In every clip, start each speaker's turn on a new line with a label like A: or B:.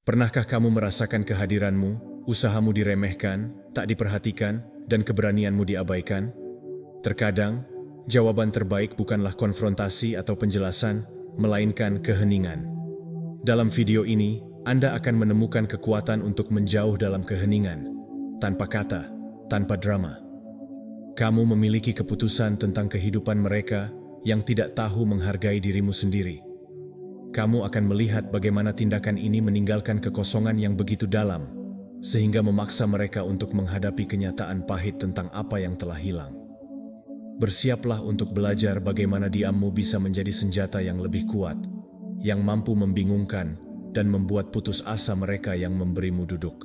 A: Pernahkah kamu merasakan kehadiranmu, usahamu diremehkan, tak diperhatikan, dan keberanianmu diabaikan? Terkadang, jawaban terbaik bukanlah konfrontasi atau penjelasan, melainkan keheningan. Dalam video ini, Anda akan menemukan kekuatan untuk menjauh dalam keheningan, tanpa kata, tanpa drama. Kamu memiliki keputusan tentang kehidupan mereka yang tidak tahu menghargai dirimu sendiri. Kamu akan melihat bagaimana tindakan ini meninggalkan kekosongan yang begitu dalam, sehingga memaksa mereka untuk menghadapi kenyataan pahit tentang apa yang telah hilang. Bersiaplah untuk belajar bagaimana diammu bisa menjadi senjata yang lebih kuat, yang mampu membingungkan dan membuat putus asa mereka yang memberimu duduk.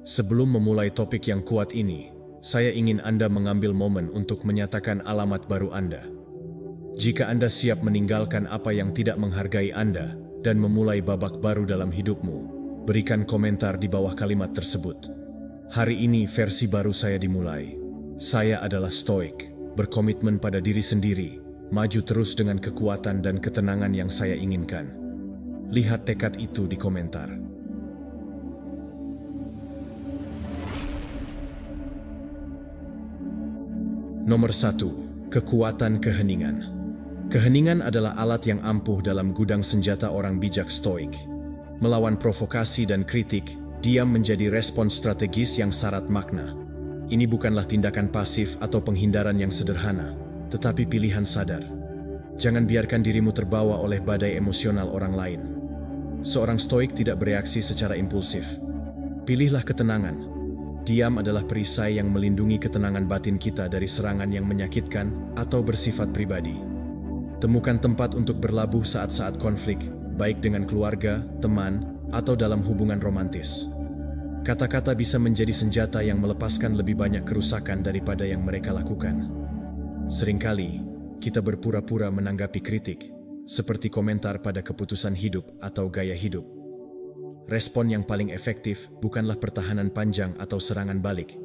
A: Sebelum memulai topik yang kuat ini, saya ingin Anda mengambil momen untuk menyatakan alamat baru Anda. Jika Anda siap meninggalkan apa yang tidak menghargai Anda dan memulai babak baru dalam hidupmu, berikan komentar di bawah kalimat tersebut. Hari ini versi baru saya dimulai. Saya adalah stoik, berkomitmen pada diri sendiri, maju terus dengan kekuatan dan ketenangan yang saya inginkan. Lihat tekad itu di komentar. Nomor 1. Kekuatan keheningan. Keheningan adalah alat yang ampuh dalam gudang senjata orang bijak stoik. Melawan provokasi dan kritik, diam menjadi respons strategis yang syarat makna. Ini bukanlah tindakan pasif atau penghindaran yang sederhana, tetapi pilihan sadar. Jangan biarkan dirimu terbawa oleh badai emosional orang lain. Seorang stoik tidak bereaksi secara impulsif. Pilihlah ketenangan. Diam adalah perisai yang melindungi ketenangan batin kita dari serangan yang menyakitkan atau bersifat pribadi. Temukan tempat untuk berlabuh saat-saat konflik, baik dengan keluarga, teman, atau dalam hubungan romantis. Kata-kata bisa menjadi senjata yang melepaskan lebih banyak kerusakan daripada yang mereka lakukan. Seringkali, kita berpura-pura menanggapi kritik, seperti komentar pada keputusan hidup atau gaya hidup. Respon yang paling efektif bukanlah pertahanan panjang atau serangan balik.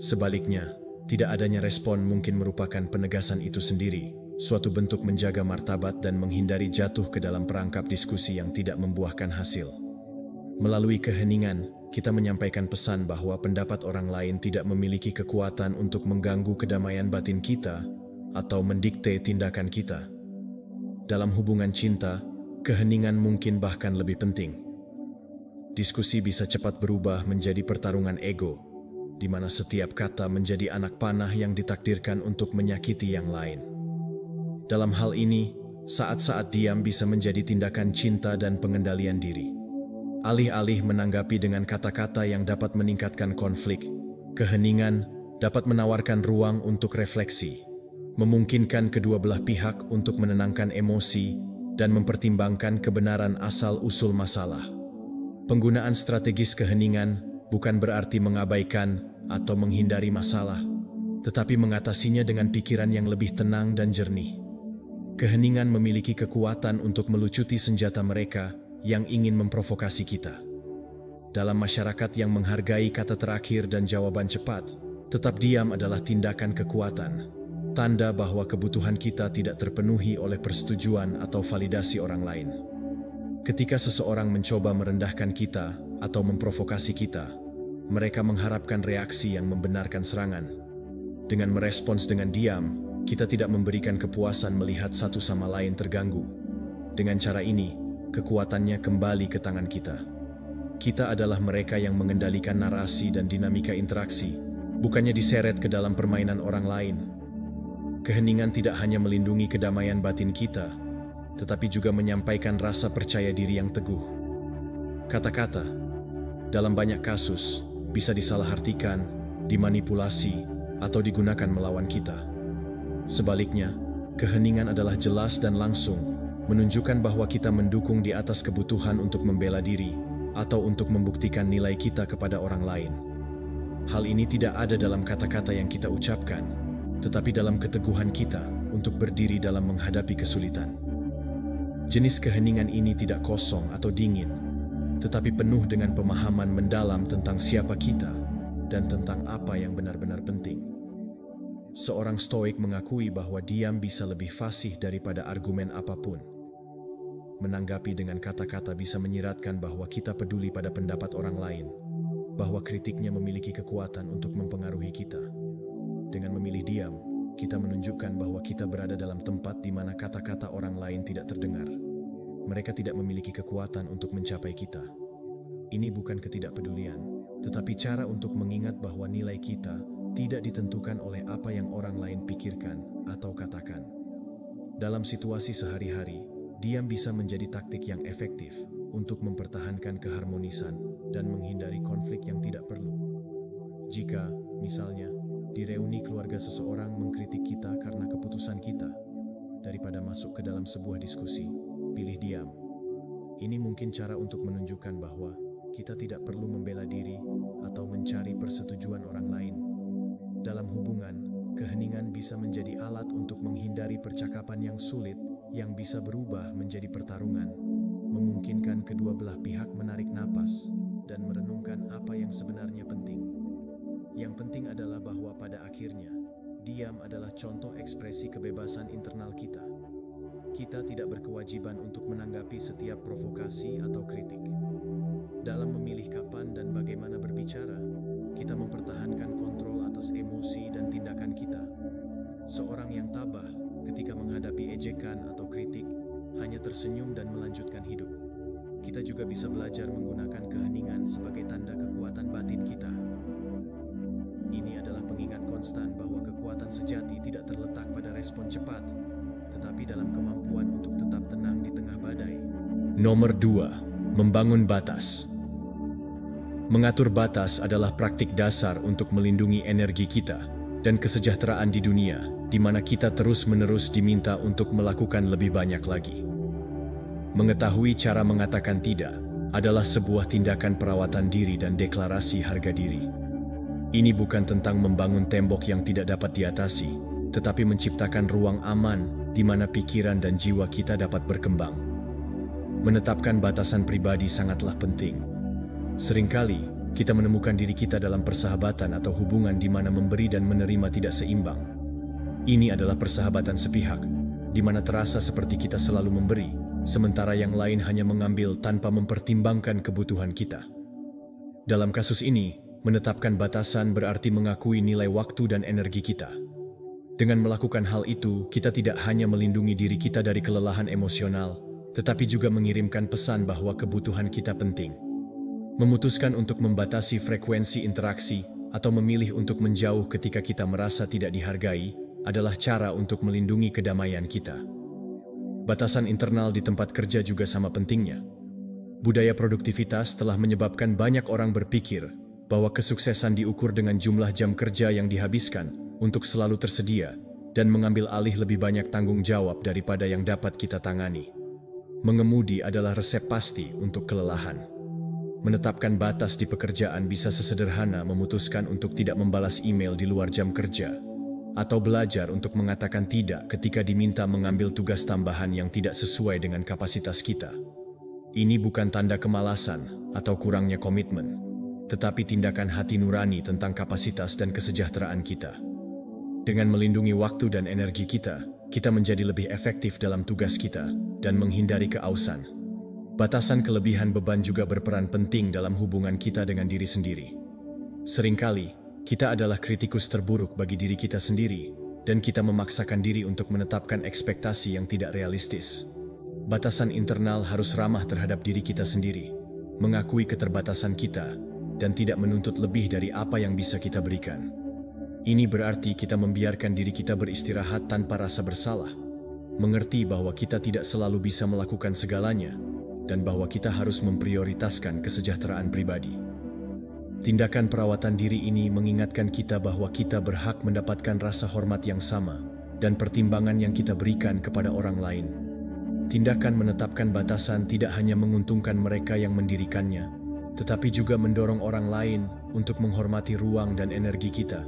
A: Sebaliknya, tidak adanya respon mungkin merupakan penegasan itu sendiri. Suatu bentuk menjaga martabat dan menghindari jatuh ke dalam perangkap diskusi yang tidak membuahkan hasil. Melalui keheningan, kita menyampaikan pesan bahwa pendapat orang lain tidak memiliki kekuatan untuk mengganggu kedamaian batin kita atau mendikte tindakan kita. Dalam hubungan cinta, keheningan mungkin bahkan lebih penting. Diskusi bisa cepat berubah menjadi pertarungan ego, di mana setiap kata menjadi anak panah yang ditakdirkan untuk menyakiti yang lain. Dalam hal ini, saat-saat diam bisa menjadi tindakan cinta dan pengendalian diri. Alih-alih menanggapi dengan kata-kata yang dapat meningkatkan konflik, keheningan dapat menawarkan ruang untuk refleksi, memungkinkan kedua belah pihak untuk menenangkan emosi dan mempertimbangkan kebenaran asal-usul masalah. Penggunaan strategis keheningan bukan berarti mengabaikan atau menghindari masalah, tetapi mengatasinya dengan pikiran yang lebih tenang dan jernih. Keheningan memiliki kekuatan untuk melucuti senjata mereka yang ingin memprovokasi kita. Dalam masyarakat yang menghargai kata terakhir dan jawaban cepat, tetap diam adalah tindakan kekuatan, tanda bahwa kebutuhan kita tidak terpenuhi oleh persetujuan atau validasi orang lain. Ketika seseorang mencoba merendahkan kita atau memprovokasi kita, mereka mengharapkan reaksi yang membenarkan serangan. Dengan merespons dengan diam, kita tidak memberikan kepuasan melihat satu sama lain terganggu. Dengan cara ini, kekuatannya kembali ke tangan kita. Kita adalah mereka yang mengendalikan narasi dan dinamika interaksi, bukannya diseret ke dalam permainan orang lain. Keheningan tidak hanya melindungi kedamaian batin kita, tetapi juga menyampaikan rasa percaya diri yang teguh. Kata-kata, dalam banyak kasus, bisa disalahartikan, dimanipulasi, atau digunakan melawan kita. Sebaliknya, keheningan adalah jelas dan langsung, menunjukkan bahwa kita mendukung di atas kebutuhan untuk membela diri atau untuk membuktikan nilai kita kepada orang lain. Hal ini tidak ada dalam kata-kata yang kita ucapkan, tetapi dalam keteguhan kita untuk berdiri dalam menghadapi kesulitan. Jenis keheningan ini tidak kosong atau dingin, tetapi penuh dengan pemahaman mendalam tentang siapa kita dan tentang apa yang benar-benar penting. Seorang stoik mengakui bahwa diam bisa lebih fasih daripada argumen apapun. menanggapi dengan kata-kata bisa menyiratkan bahwa kita peduli pada pendapat orang lain, bahwa kritiknya memiliki kekuatan untuk mempengaruhi kita. Dengan memilih diam, kita menunjukkan bahwa kita berada dalam tempat di mana kata-kata orang lain tidak terdengar. Mereka tidak memiliki kekuatan untuk mencapai kita. Ini bukan ketidakpedulian, tetapi cara untuk mengingat bahwa nilai kita tidak ditentukan oleh apa yang orang lain pikirkan atau katakan. Dalam situasi sehari-hari, diam bisa menjadi taktik yang efektif untuk mempertahankan keharmonisan dan menghindari konflik yang tidak perlu. Jika, misalnya, di reuni keluarga seseorang mengkritik kita karena keputusan kita, daripada masuk ke dalam sebuah diskusi, pilih diam. Ini mungkin cara untuk menunjukkan bahwa kita tidak perlu membela diri atau mencari persetujuan orang lain. Dalam hubungan, keheningan bisa menjadi alat untuk menghindari percakapan yang sulit yang bisa berubah menjadi pertarungan, memungkinkan kedua belah pihak menarik napas dan merenungkan apa yang sebenarnya penting. Yang penting adalah bahwa pada akhirnya, diam adalah contoh ekspresi kebebasan internal kita. Kita tidak berkewajiban untuk menanggapi setiap provokasi atau kritik. Dalam memilih kapan dan bagaimana berbicara, kita mempertahankan kontrol atas emosi dan tindakan kita. Seorang yang tabah ketika menghadapi ejekan atau kritik hanya tersenyum dan melanjutkan hidup. Kita juga bisa belajar menggunakan keheningan sebagai tanda kekuatan batin kita. Ini adalah pengingat konstan bahwa kekuatan sejati tidak terletak pada respon cepat, tetapi dalam kemampuan untuk tetap tenang di tengah badai. Nomor 2. Membangun batas. Mengatur batas adalah praktik dasar untuk melindungi energi kita dan kesejahteraan di dunia, di mana kita terus-menerus diminta untuk melakukan lebih banyak lagi. Mengetahui cara mengatakan tidak adalah sebuah tindakan perawatan diri dan deklarasi harga diri. Ini bukan tentang membangun tembok yang tidak dapat diatasi, tetapi menciptakan ruang aman di mana pikiran dan jiwa kita dapat berkembang. Menetapkan batasan pribadi sangatlah penting. Seringkali, kita menemukan diri kita dalam persahabatan atau hubungan di mana memberi dan menerima tidak seimbang. Ini adalah persahabatan sepihak, di mana terasa seperti kita selalu memberi, sementara yang lain hanya mengambil tanpa mempertimbangkan kebutuhan kita. Dalam kasus ini, menetapkan batasan berarti mengakui nilai waktu dan energi kita. Dengan melakukan hal itu, kita tidak hanya melindungi diri kita dari kelelahan emosional, tetapi juga mengirimkan pesan bahwa kebutuhan kita penting. Memutuskan untuk membatasi frekuensi interaksi atau memilih untuk menjauh ketika kita merasa tidak dihargai adalah cara untuk melindungi kedamaian kita. Batasan internal di tempat kerja juga sama pentingnya. Budaya produktivitas telah menyebabkan banyak orang berpikir bahwa kesuksesan diukur dengan jumlah jam kerja yang dihabiskan untuk selalu tersedia dan mengambil alih lebih banyak tanggung jawab daripada yang dapat kita tangani. Mengemudi adalah resep pasti untuk kelelahan. Menetapkan batas di pekerjaan bisa sesederhana memutuskan untuk tidak membalas email di luar jam kerja, atau belajar untuk mengatakan tidak ketika diminta mengambil tugas tambahan yang tidak sesuai dengan kapasitas kita. Ini bukan tanda kemalasan atau kurangnya komitmen, tetapi tindakan hati nurani tentang kapasitas dan kesejahteraan kita. Dengan melindungi waktu dan energi kita menjadi lebih efektif dalam tugas kita dan menghindari keausan. Batasan kelebihan beban juga berperan penting dalam hubungan kita dengan diri sendiri. Seringkali, kita adalah kritikus terburuk bagi diri kita sendiri, dan kita memaksakan diri untuk menetapkan ekspektasi yang tidak realistis. Batasan internal harus ramah terhadap diri kita sendiri, mengakui keterbatasan kita, dan tidak menuntut lebih dari apa yang bisa kita berikan. Ini berarti kita membiarkan diri kita beristirahat tanpa rasa bersalah, mengerti bahwa kita tidak selalu bisa melakukan segalanya, dan bahwa kita harus memprioritaskan kesejahteraan pribadi. Tindakan perawatan diri ini mengingatkan kita bahwa kita berhak mendapatkan rasa hormat yang sama dan pertimbangan yang kita berikan kepada orang lain. Tindakan menetapkan batasan tidak hanya menguntungkan mereka yang mendirikannya, tetapi juga mendorong orang lain untuk menghormati ruang dan energi kita.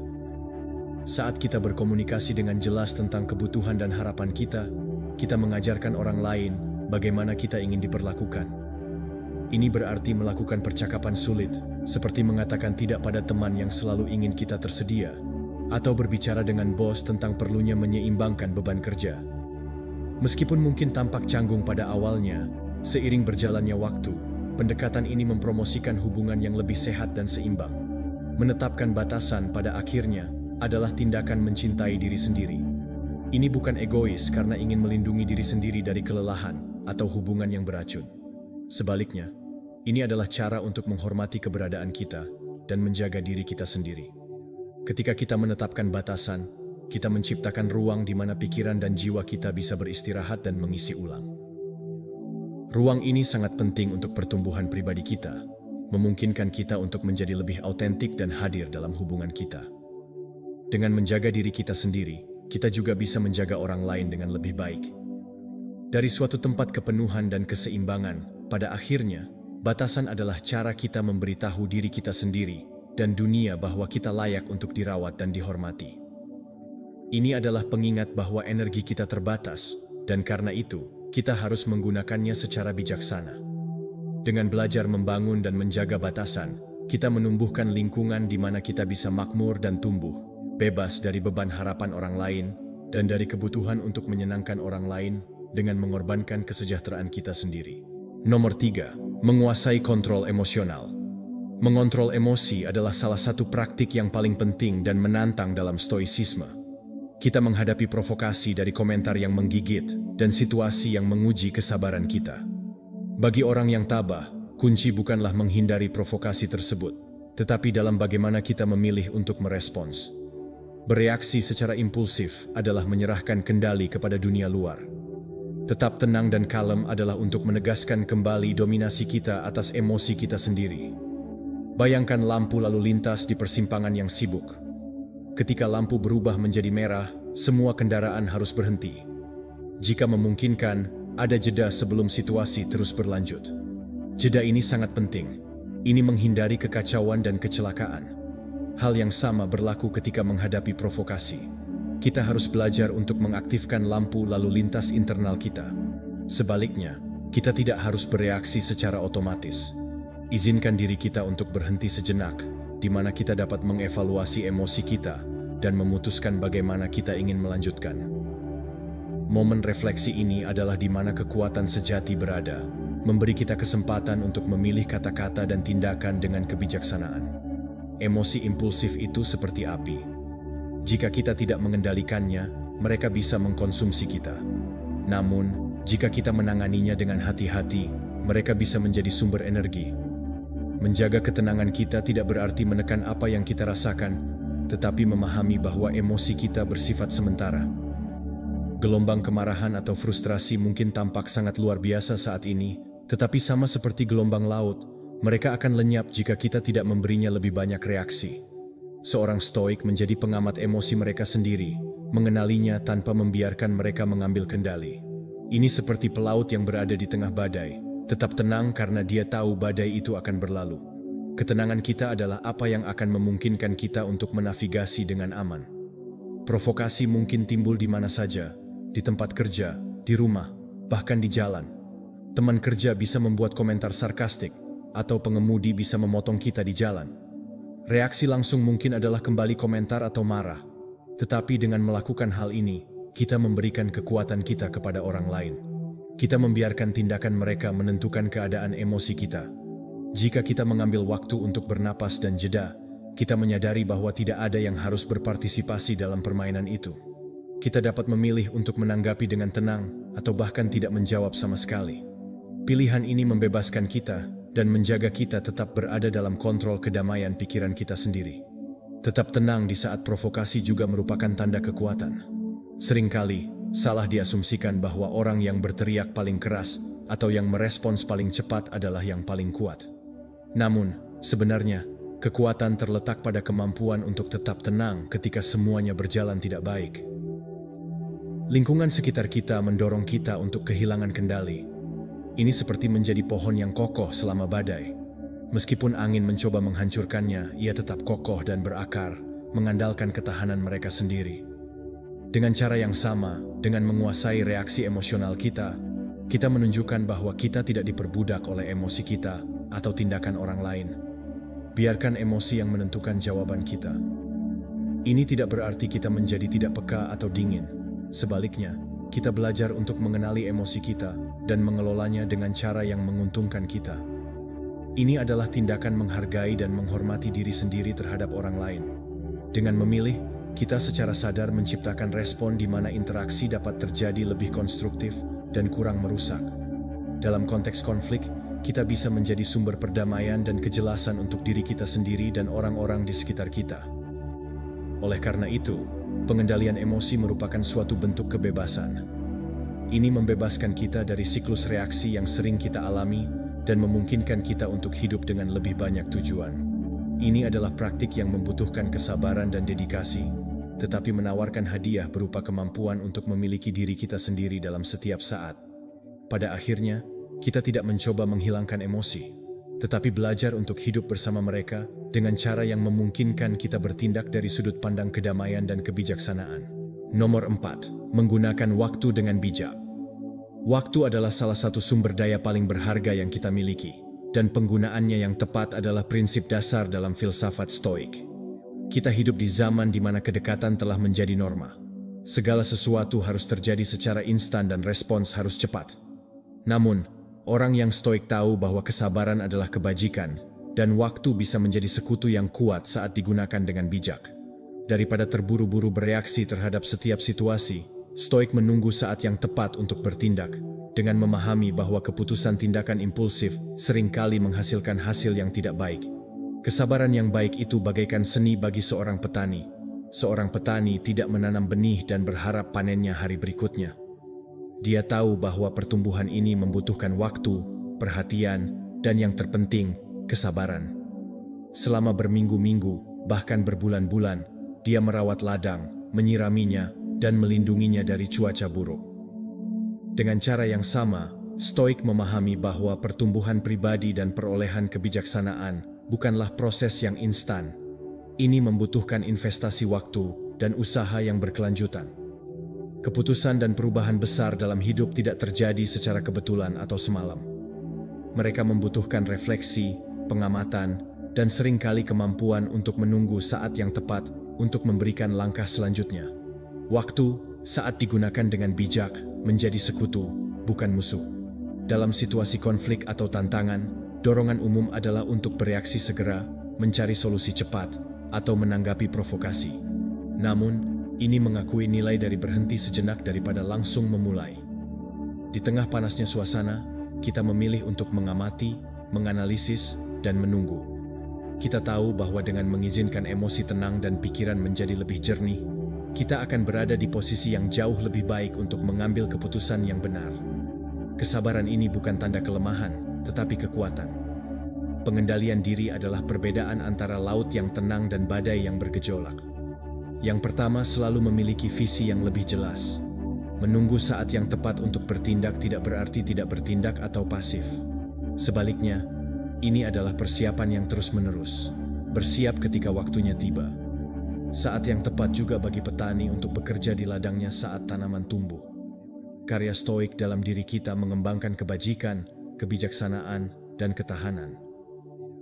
A: Saat kita berkomunikasi dengan jelas tentang kebutuhan dan harapan kita mengajarkan orang lain bagaimana kita ingin diperlakukan. Ini berarti melakukan percakapan sulit, seperti mengatakan tidak pada teman yang selalu ingin kita tersedia, atau berbicara dengan bos tentang perlunya menyeimbangkan beban kerja. Meskipun mungkin tampak canggung pada awalnya, seiring berjalannya waktu, pendekatan ini mempromosikan hubungan yang lebih sehat dan seimbang. Menetapkan batasan pada akhirnya adalah tindakan mencintai diri sendiri. Ini bukan egois karena ingin melindungi diri sendiri dari kelelahan atau hubungan yang beracun. Sebaliknya, ini adalah cara untuk menghormati keberadaan kita dan menjaga diri kita sendiri. Ketika kita menetapkan batasan, kita menciptakan ruang di mana pikiran dan jiwa kita bisa beristirahat dan mengisi ulang. Ruang ini sangat penting untuk pertumbuhan pribadi kita, memungkinkan kita untuk menjadi lebih autentik dan hadir dalam hubungan kita. Dengan menjaga diri kita sendiri, kita juga bisa menjaga orang lain dengan lebih baik. Dari suatu tempat kepenuhan dan keseimbangan, pada akhirnya, batasan adalah cara kita memberitahu diri kita sendiri dan dunia bahwa kita layak untuk dirawat dan dihormati. Ini adalah pengingat bahwa energi kita terbatas, dan karena itu, kita harus menggunakannya secara bijaksana. Dengan belajar membangun dan menjaga batasan, kita menumbuhkan lingkungan di mana kita bisa makmur dan tumbuh, bebas dari beban harapan orang lain, dan dari kebutuhan untuk menyenangkan orang lain dengan mengorbankan kesejahteraan kita sendiri. Nomor 3, menguasai kontrol emosional. Mengontrol emosi adalah salah satu praktik yang paling penting dan menantang dalam stoicisme. Kita menghadapi provokasi dari komentar yang menggigit dan situasi yang menguji kesabaran kita. Bagi orang yang tabah, kunci bukanlah menghindari provokasi tersebut, tetapi dalam bagaimana kita memilih untuk merespons. Bereaksi secara impulsif adalah menyerahkan kendali kepada dunia luar. Tetap tenang dan kalem adalah untuk menegaskan kembali dominasi kita atas emosi kita sendiri. Bayangkan lampu lalu lintas di persimpangan yang sibuk. Ketika lampu berubah menjadi merah, semua kendaraan harus berhenti. Jika memungkinkan, ada jeda sebelum situasi terus berlanjut. Jeda ini sangat penting. Ini menghindari kekacauan dan kecelakaan. Hal yang sama berlaku ketika menghadapi provokasi. Kita harus belajar untuk mengaktifkan lampu lalu lintas internal kita. Sebaliknya, kita tidak harus bereaksi secara otomatis. Izinkan diri kita untuk berhenti sejenak, di mana kita dapat mengevaluasi emosi kita dan memutuskan bagaimana kita ingin melanjutkan. Momen refleksi ini adalah di mana kekuatan sejati berada, memberi kita kesempatan untuk memilih kata-kata dan tindakan dengan kebijaksanaan. Emosi impulsif itu seperti api. Jika kita tidak mengendalikannya, mereka bisa mengkonsumsi kita. Namun, jika kita menanganinya dengan hati-hati, mereka bisa menjadi sumber energi. Menjaga ketenangan kita tidak berarti menekan apa yang kita rasakan, tetapi memahami bahwa emosi kita bersifat sementara. Gelombang kemarahan atau frustrasi mungkin tampak sangat luar biasa saat ini, tetapi sama seperti gelombang laut, mereka akan lenyap jika kita tidak memberinya lebih banyak reaksi. Seorang stoik menjadi pengamat emosi mereka sendiri, mengenalinya tanpa membiarkan mereka mengambil kendali. Ini seperti pelaut yang berada di tengah badai, tetap tenang karena dia tahu badai itu akan berlalu. Ketenangan kita adalah apa yang akan memungkinkan kita untuk menavigasi dengan aman. Provokasi mungkin timbul di mana saja, di tempat kerja, di rumah, bahkan di jalan. Teman kerja bisa membuat komentar sarkastik, atau pengemudi bisa memotong kita di jalan. Reaksi langsung mungkin adalah kembali komentar atau marah. Tetapi dengan melakukan hal ini, kita memberikan kekuatan kita kepada orang lain. Kita membiarkan tindakan mereka menentukan keadaan emosi kita. Jika kita mengambil waktu untuk bernapas dan jeda, kita menyadari bahwa tidak ada yang harus berpartisipasi dalam permainan itu. Kita dapat memilih untuk menanggapi dengan tenang atau bahkan tidak menjawab sama sekali. Pilihan ini membebaskan kita dan menjaga kita tetap berada dalam kontrol kedamaian pikiran kita sendiri. Tetap tenang di saat provokasi juga merupakan tanda kekuatan. Seringkali, salah diasumsikan bahwa orang yang berteriak paling keras atau yang merespons paling cepat adalah yang paling kuat. Namun, sebenarnya, kekuatan terletak pada kemampuan untuk tetap tenang ketika semuanya berjalan tidak baik. Lingkungan sekitar kita mendorong kita untuk kehilangan kendali. Ini seperti menjadi pohon yang kokoh selama badai. Meskipun angin mencoba menghancurkannya, ia tetap kokoh dan berakar, mengandalkan ketahanan mereka sendiri. Dengan cara yang sama, dengan menguasai reaksi emosional kita, kita menunjukkan bahwa kita tidak diperbudak oleh emosi kita atau tindakan orang lain. Biarkan emosi yang menentukan jawaban kita. Ini tidak berarti kita menjadi tidak peka atau dingin. Sebaliknya, kita belajar untuk mengenali emosi kita dan mengelolanya dengan cara yang menguntungkan kita. Ini adalah tindakan menghargai dan menghormati diri sendiri terhadap orang lain. Dengan memilih, kita secara sadar menciptakan respon di mana interaksi dapat terjadi lebih konstruktif dan kurang merusak. Dalam konteks konflik, kita bisa menjadi sumber perdamaian dan kejelasan untuk diri kita sendiri dan orang-orang di sekitar kita. Oleh karena itu, pengendalian emosi merupakan suatu bentuk kebebasan. Ini membebaskan kita dari siklus reaksi yang sering kita alami dan memungkinkan kita untuk hidup dengan lebih banyak tujuan. Ini adalah praktik yang membutuhkan kesabaran dan dedikasi, tetapi menawarkan hadiah berupa kemampuan untuk memiliki diri kita sendiri dalam setiap saat. Pada akhirnya, kita tidak mencoba menghilangkan emosi, tetapi belajar untuk hidup bersama mereka dengan cara yang memungkinkan kita bertindak dari sudut pandang kedamaian dan kebijaksanaan. Nomor 4. Menggunakan waktu dengan bijak. Waktu adalah salah satu sumber daya paling berharga yang kita miliki, dan penggunaannya yang tepat adalah prinsip dasar dalam filsafat Stoik. Kita hidup di zaman di mana kedekatan telah menjadi norma. Segala sesuatu harus terjadi secara instan dan respons harus cepat. Namun, orang yang Stoik tahu bahwa kesabaran adalah kebajikan, dan waktu bisa menjadi sekutu yang kuat saat digunakan dengan bijak. Daripada terburu-buru bereaksi terhadap setiap situasi, Stoik menunggu saat yang tepat untuk bertindak, dengan memahami bahwa keputusan tindakan impulsif seringkali menghasilkan hasil yang tidak baik. Kesabaran yang baik itu bagaikan seni bagi seorang petani. Seorang petani tidak menanam benih dan berharap panennya hari berikutnya. Dia tahu bahwa pertumbuhan ini membutuhkan waktu, perhatian, dan yang terpenting, kesabaran. Selama berminggu-minggu, bahkan berbulan-bulan, dia merawat ladang, menyiraminya, dan melindunginya dari cuaca buruk. Dengan cara yang sama, Stoik memahami bahwa pertumbuhan pribadi dan perolehan kebijaksanaan bukanlah proses yang instan. Ini membutuhkan investasi waktu dan usaha yang berkelanjutan. Keputusan dan perubahan besar dalam hidup tidak terjadi secara kebetulan atau semalam. Mereka membutuhkan refleksi, pengamatan, dan seringkali kemampuan untuk menunggu saat yang tepat untuk memberikan langkah selanjutnya. Waktu, saat digunakan dengan bijak, menjadi sekutu, bukan musuh. Dalam situasi konflik atau tantangan, dorongan umum adalah untuk bereaksi segera, mencari solusi cepat, atau menanggapi provokasi. Namun, ini mengakui nilai dari berhenti sejenak daripada langsung memulai. Di tengah panasnya suasana, kita memilih untuk mengamati, menganalisis, dan menunggu. Kita tahu bahwa dengan mengizinkan emosi tenang dan pikiran menjadi lebih jernih, kita akan berada di posisi yang jauh lebih baik untuk mengambil keputusan yang benar. Kesabaran ini bukan tanda kelemahan, tetapi kekuatan. Pengendalian diri adalah perbedaan antara laut yang tenang dan badai yang bergejolak. Yang pertama selalu memiliki visi yang lebih jelas. Menunggu saat yang tepat untuk bertindak tidak berarti tidak bertindak atau pasif. Sebaliknya, ini adalah persiapan yang terus-menerus, bersiap ketika waktunya tiba. Saat yang tepat juga bagi petani untuk bekerja di ladangnya saat tanaman tumbuh. Karya Stoik dalam diri kita mengembangkan kebajikan, kebijaksanaan, dan ketahanan.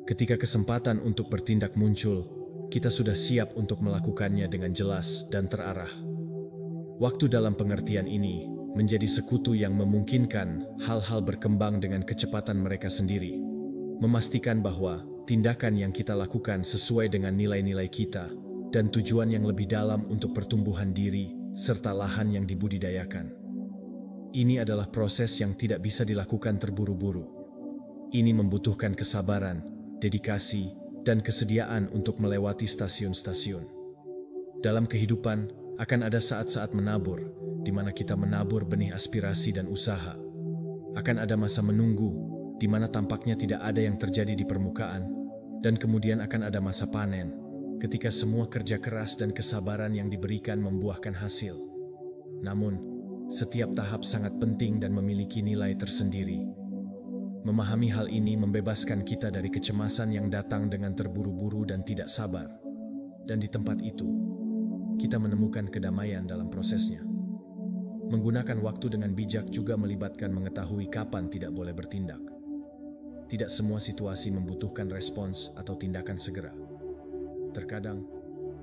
A: Ketika kesempatan untuk bertindak muncul, kita sudah siap untuk melakukannya dengan jelas dan terarah. Waktu dalam pengertian ini menjadi sekutu yang memungkinkan hal-hal berkembang dengan kecepatan mereka sendiri, memastikan bahwa tindakan yang kita lakukan sesuai dengan nilai-nilai kita dan tujuan yang lebih dalam untuk pertumbuhan diri serta lahan yang dibudidayakan. Ini adalah proses yang tidak bisa dilakukan terburu-buru. Ini membutuhkan kesabaran, dedikasi, dan kesediaan untuk melewati stasiun-stasiun. Dalam kehidupan, akan ada saat-saat menabur, di mana kita menabur benih aspirasi dan usaha. Akan ada masa menunggu, di mana tampaknya tidak ada yang terjadi di permukaan, dan kemudian akan ada masa panen, ketika semua kerja keras dan kesabaran yang diberikan membuahkan hasil. Namun, setiap tahap sangat penting dan memiliki nilai tersendiri. Memahami hal ini membebaskan kita dari kecemasan yang datang dengan terburu-buru dan tidak sabar. Dan di tempat itu, kita menemukan kedamaian dalam prosesnya. Menggunakan waktu dengan bijak juga melibatkan mengetahui kapan tidak boleh bertindak. Tidak semua situasi membutuhkan respons atau tindakan segera. Terkadang,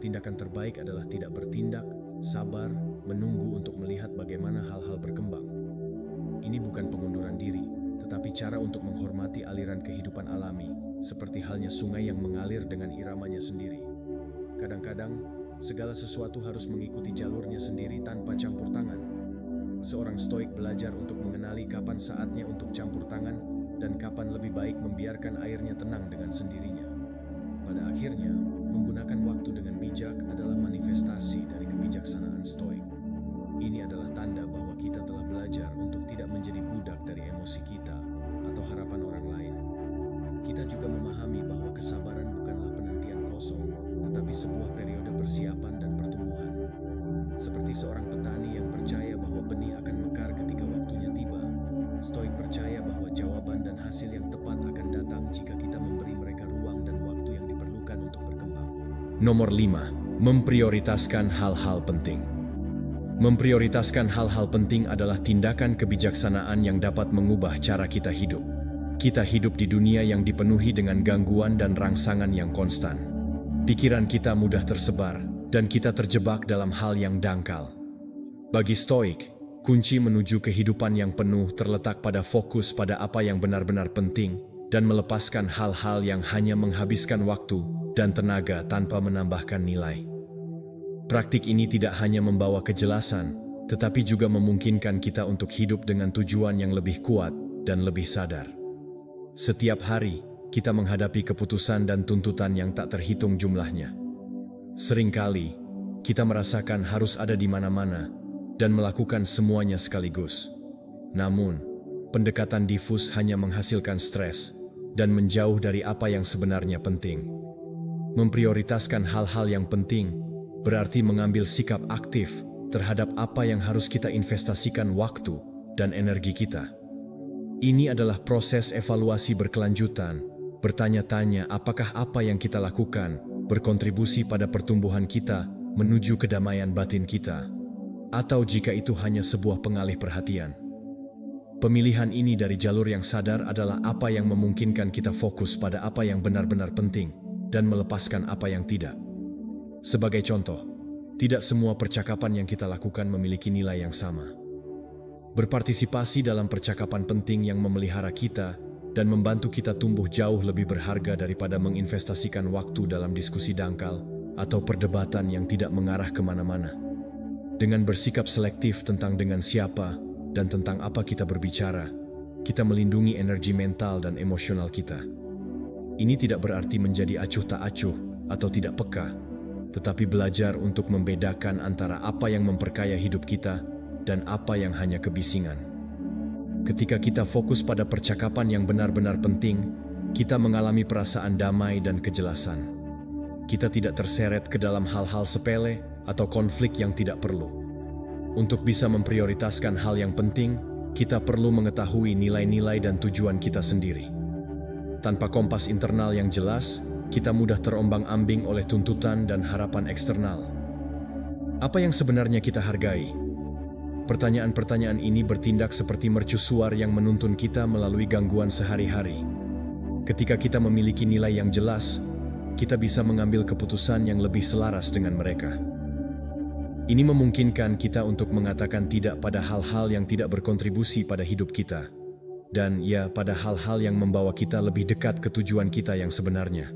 A: tindakan terbaik adalah tidak bertindak, sabar, menunggu untuk melihat bagaimana hal-hal berkembang. Ini bukan pengunduran diri, tetapi cara untuk menghormati aliran kehidupan alami, seperti halnya sungai yang mengalir dengan iramanya sendiri. Kadang-kadang, segala sesuatu harus mengikuti jalurnya sendiri tanpa campur tangan. Seorang stoik belajar untuk mengenali kapan saatnya untuk campur tangan dan kapan lebih baik membiarkan airnya tenang dengan sendirinya. Pada akhirnya, menggunakan waktu dengan bijak adalah manifestasi dari kebijaksanaan stoik. Ini adalah tanda bahwa kita telah belajar untuk tidak menjadi budak dari emosi kita atau harapan orang lain. Kita juga memahami bahwa kesabaran bukanlah penantian kosong, tetapi sebuah periode persiapan dan pertumbuhan. Seperti seorang petani yang percaya bahwa benih akan mekar ketika waktunya tiba, stoik percaya bahwa jawaban dan hasil yang tepat akan datang jika kita memberi mereka ruang dan waktu yang diperlukan untuk berkembang. Nomor 5. Memprioritaskan hal-hal penting. Memprioritaskan hal-hal penting adalah tindakan kebijaksanaan yang dapat mengubah cara kita hidup. Kita hidup di dunia yang dipenuhi dengan gangguan dan rangsangan yang konstan. Pikiran kita mudah tersebar, dan kita terjebak dalam hal yang dangkal. Bagi stoik, kunci menuju kehidupan yang penuh terletak pada fokus pada apa yang benar-benar penting dan melepaskan hal-hal yang hanya menghabiskan waktu dan tenaga tanpa menambahkan nilai. Praktik ini tidak hanya membawa kejelasan, tetapi juga memungkinkan kita untuk hidup dengan tujuan yang lebih kuat dan lebih sadar. Setiap hari, kita menghadapi keputusan dan tuntutan yang tak terhitung jumlahnya. Seringkali, kita merasakan harus ada di mana-mana dan melakukan semuanya sekaligus. Namun, pendekatan difus hanya menghasilkan stres dan menjauh dari apa yang sebenarnya penting. Memprioritaskan hal-hal yang penting berarti mengambil sikap aktif terhadap apa yang harus kita investasikan waktu dan energi kita. Ini adalah proses evaluasi berkelanjutan, bertanya-tanya apakah apa yang kita lakukan berkontribusi pada pertumbuhan kita menuju kedamaian batin kita, atau jika itu hanya sebuah pengalih perhatian. Pemilihan ini dari jalur yang sadar adalah apa yang memungkinkan kita fokus pada apa yang benar-benar penting dan melepaskan apa yang tidak. Sebagai contoh, tidak semua percakapan yang kita lakukan memiliki nilai yang sama. Berpartisipasi dalam percakapan penting yang memelihara kita dan membantu kita tumbuh jauh lebih berharga daripada menginvestasikan waktu dalam diskusi dangkal atau perdebatan yang tidak mengarah kemana-mana. Dengan bersikap selektif tentang dengan siapa dan tentang apa kita berbicara, kita melindungi energi mental dan emosional kita. Ini tidak berarti menjadi acuh tak acuh atau tidak peka, tetapi belajar untuk membedakan antara apa yang memperkaya hidup kita dan apa yang hanya kebisingan. Ketika kita fokus pada percakapan yang benar-benar penting, kita mengalami perasaan damai dan kejelasan. Kita tidak terseret ke dalam hal-hal sepele atau konflik yang tidak perlu. Untuk bisa memprioritaskan hal yang penting, kita perlu mengetahui nilai-nilai dan tujuan kita sendiri. Tanpa kompas internal yang jelas, kita mudah terombang-ambing oleh tuntutan dan harapan eksternal. Apa yang sebenarnya kita hargai? Pertanyaan-pertanyaan ini bertindak seperti mercusuar yang menuntun kita melalui gangguan sehari-hari. Ketika kita memiliki nilai yang jelas, kita bisa mengambil keputusan yang lebih selaras dengan mereka. Ini memungkinkan kita untuk mengatakan tidak pada hal-hal yang tidak berkontribusi pada hidup kita, dan ya pada hal-hal yang membawa kita lebih dekat ke tujuan kita yang sebenarnya.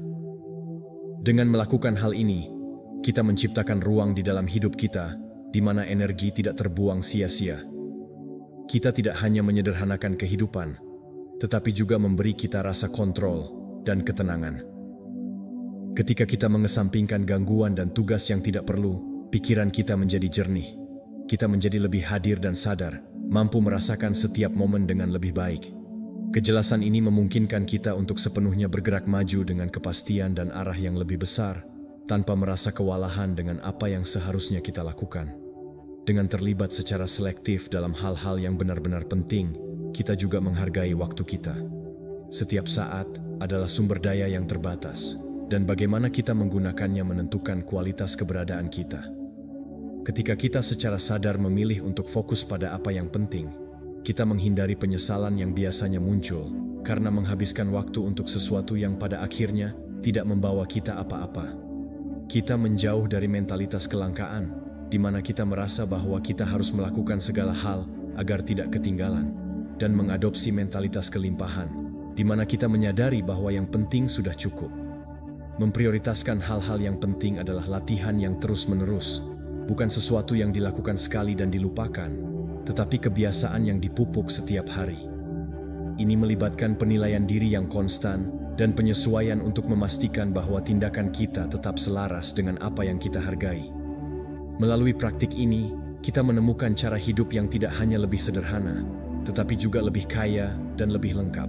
A: Dengan melakukan hal ini, kita menciptakan ruang di dalam hidup kita di mana energi tidak terbuang sia-sia. Kita tidak hanya menyederhanakan kehidupan, tetapi juga memberi kita rasa kontrol dan ketenangan. Ketika kita mengesampingkan gangguan dan tugas yang tidak perlu, pikiran kita menjadi jernih. Kita menjadi lebih hadir dan sadar, mampu merasakan setiap momen dengan lebih baik. Kejelasan ini memungkinkan kita untuk sepenuhnya bergerak maju dengan kepastian dan arah yang lebih besar, tanpa merasa kewalahan dengan apa yang seharusnya kita lakukan. Dengan terlibat secara selektif dalam hal-hal yang benar-benar penting, kita juga menghargai waktu kita. Setiap saat adalah sumber daya yang terbatas, dan bagaimana kita menggunakannya menentukan kualitas keberadaan kita. Ketika kita secara sadar memilih untuk fokus pada apa yang penting, kita menghindari penyesalan yang biasanya muncul karena menghabiskan waktu untuk sesuatu yang pada akhirnya tidak membawa kita apa-apa. Kita menjauh dari mentalitas kelangkaan di mana kita merasa bahwa kita harus melakukan segala hal agar tidak ketinggalan, dan mengadopsi mentalitas kelimpahan, di mana kita menyadari bahwa yang penting sudah cukup. Memprioritaskan hal-hal yang penting adalah latihan yang terus-menerus, bukan sesuatu yang dilakukan sekali dan dilupakan, tetapi kebiasaan yang dipupuk setiap hari. Ini melibatkan penilaian diri yang konstan dan penyesuaian untuk memastikan bahwa tindakan kita tetap selaras dengan apa yang kita hargai. Melalui praktik ini, kita menemukan cara hidup yang tidak hanya lebih sederhana, tetapi juga lebih kaya dan lebih lengkap.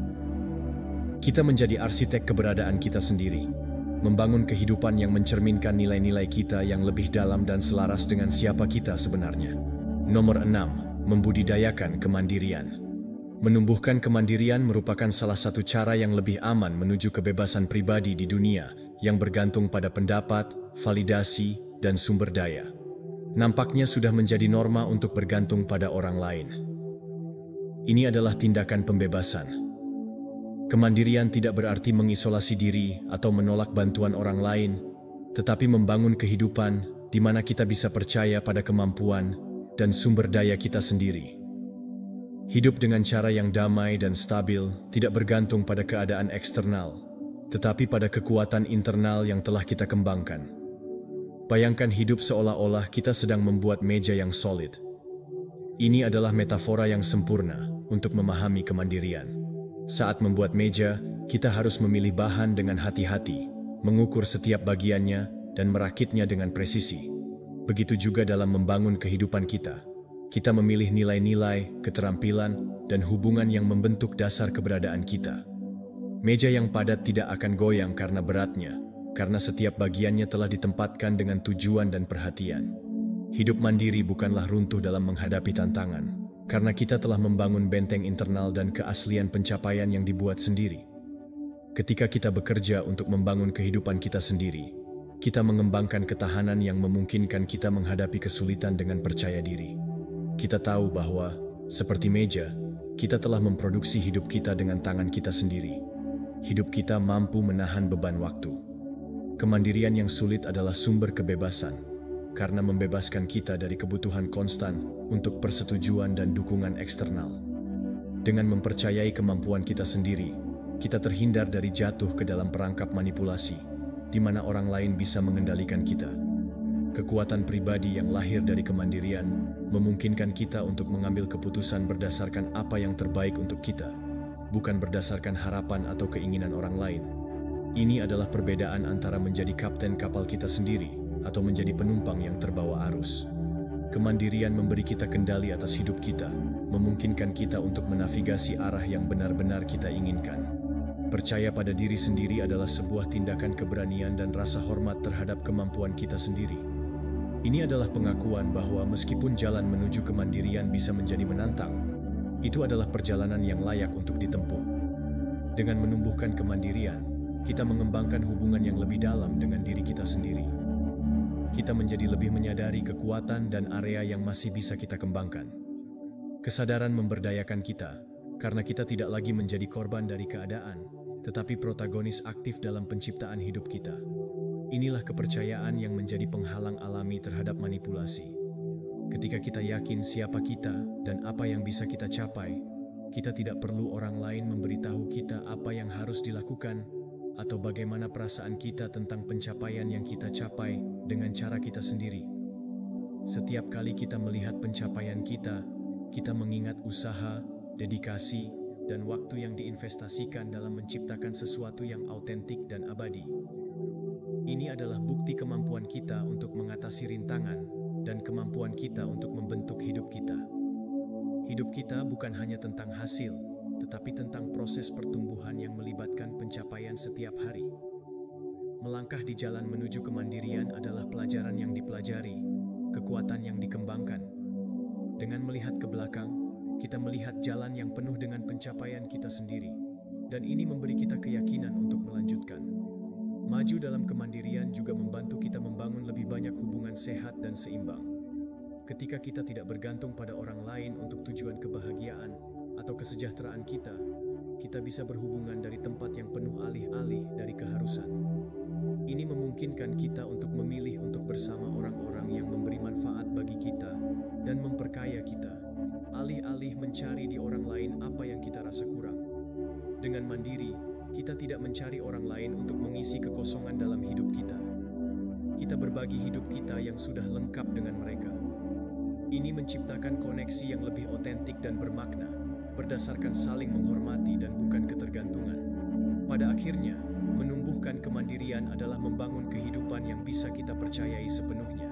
A: Kita menjadi arsitek keberadaan kita sendiri, membangun kehidupan yang mencerminkan nilai-nilai kita yang lebih dalam dan selaras dengan siapa kita sebenarnya. Nomor 6. Membudidayakan kemandirian. Menumbuhkan kemandirian merupakan salah satu cara yang lebih aman menuju kebebasan pribadi di dunia yang bergantung pada pendapat, validasi, dan sumber daya. Nampaknya sudah menjadi norma untuk bergantung pada orang lain. Ini adalah tindakan pembebasan. Kemandirian tidak berarti mengisolasi diri atau menolak bantuan orang lain, tetapi membangun kehidupan di mana kita bisa percaya pada kemampuan dan sumber daya kita sendiri. Hidup dengan cara yang damai dan stabil tidak bergantung pada keadaan eksternal, tetapi pada kekuatan internal yang telah kita kembangkan. Bayangkan hidup seolah-olah kita sedang membuat meja yang solid. Ini adalah metafora yang sempurna untuk memahami kemandirian. Saat membuat meja, kita harus memilih bahan dengan hati-hati, mengukur setiap bagiannya, dan merakitnya dengan presisi. Begitu juga dalam membangun kehidupan kita. Kita memilih nilai-nilai, keterampilan, dan hubungan yang membentuk dasar keberadaan kita. Meja yang padat tidak akan goyang karena beratnya, karena setiap bagiannya telah ditempatkan dengan tujuan dan perhatian. Hidup mandiri bukanlah runtuh dalam menghadapi tantangan, karena kita telah membangun benteng internal dan keaslian pencapaian yang dibuat sendiri. Ketika kita bekerja untuk membangun kehidupan kita sendiri, kita mengembangkan ketahanan yang memungkinkan kita menghadapi kesulitan dengan percaya diri. Kita tahu bahwa, seperti meja, kita telah memproduksi hidup kita dengan tangan kita sendiri. Hidup kita mampu menahan beban waktu. Kemandirian yang sulit adalah sumber kebebasan, karena membebaskan kita dari kebutuhan konstan untuk persetujuan dan dukungan eksternal. Dengan mempercayai kemampuan kita sendiri, kita terhindar dari jatuh ke dalam perangkap manipulasi, di mana orang lain bisa mengendalikan kita. Kekuatan pribadi yang lahir dari kemandirian memungkinkan kita untuk mengambil keputusan berdasarkan apa yang terbaik untuk kita, bukan berdasarkan harapan atau keinginan orang lain. Ini adalah perbedaan antara menjadi kapten kapal kita sendiri atau menjadi penumpang yang terbawa arus. Kemandirian memberi kita kendali atas hidup kita, memungkinkan kita untuk menavigasi arah yang benar-benar kita inginkan. Percaya pada diri sendiri adalah sebuah tindakan keberanian dan rasa hormat terhadap kemampuan kita sendiri. Ini adalah pengakuan bahwa meskipun jalan menuju kemandirian bisa menjadi menantang, itu adalah perjalanan yang layak untuk ditempuh. Dengan menumbuhkan kemandirian, kita mengembangkan hubungan yang lebih dalam dengan diri kita sendiri. Kita menjadi lebih menyadari kekuatan dan area yang masih bisa kita kembangkan. Kesadaran memberdayakan kita, karena kita tidak lagi menjadi korban dari keadaan, tetapi protagonis aktif dalam penciptaan hidup kita. Inilah kepercayaan yang menjadi penghalang alami terhadap manipulasi. Ketika kita yakin siapa kita dan apa yang bisa kita capai, kita tidak perlu orang lain memberitahu kita apa yang harus dilakukan, atau bagaimana perasaan kita tentang pencapaian yang kita capai dengan cara kita sendiri. Setiap kali kita melihat pencapaian kita mengingat usaha, dedikasi, dan waktu yang diinvestasikan dalam menciptakan sesuatu yang autentik dan abadi. Ini adalah bukti kemampuan kita untuk mengatasi rintangan dan kemampuan kita untuk membentuk hidup kita. Hidup kita bukan hanya tentang hasil, tetapi tentang proses pertumbuhan yang melibatkan pencapaian setiap hari. Melangkah di jalan menuju kemandirian adalah pelajaran yang dipelajari, kekuatan yang dikembangkan. Dengan melihat ke belakang, kita melihat jalan yang penuh dengan pencapaian kita sendiri, dan ini memberi kita keyakinan untuk melanjutkan. Maju dalam kemandirian juga membantu kita membangun lebih banyak hubungan sehat dan seimbang. Ketika kita tidak bergantung pada orang lain untuk tujuan kebahagiaan atau kesejahteraan kita bisa berhubungan dari tempat yang penuh alih-alih dari keharusan. Ini memungkinkan memungkinkan kita untuk memilih untuk bersama orang-orang yang memberi manfaat bagi kita dan memperkaya kita, alih-alih mencari di orang lain apa yang kita rasa kurang. Dengan mandiri, kita tidak mencari orang lain untuk mengisi kekosongan dalam hidup kita. Kita berbagi hidup kita yang sudah lengkap dengan mereka. Ini menciptakan koneksi yang lebih otentik dan bermakna, berdasarkan saling menghormati dan bukan ketergantungan. Pada akhirnya, menumbuhkan kemandirian adalah membangun kehidupan yang bisa kita percayai sepenuhnya.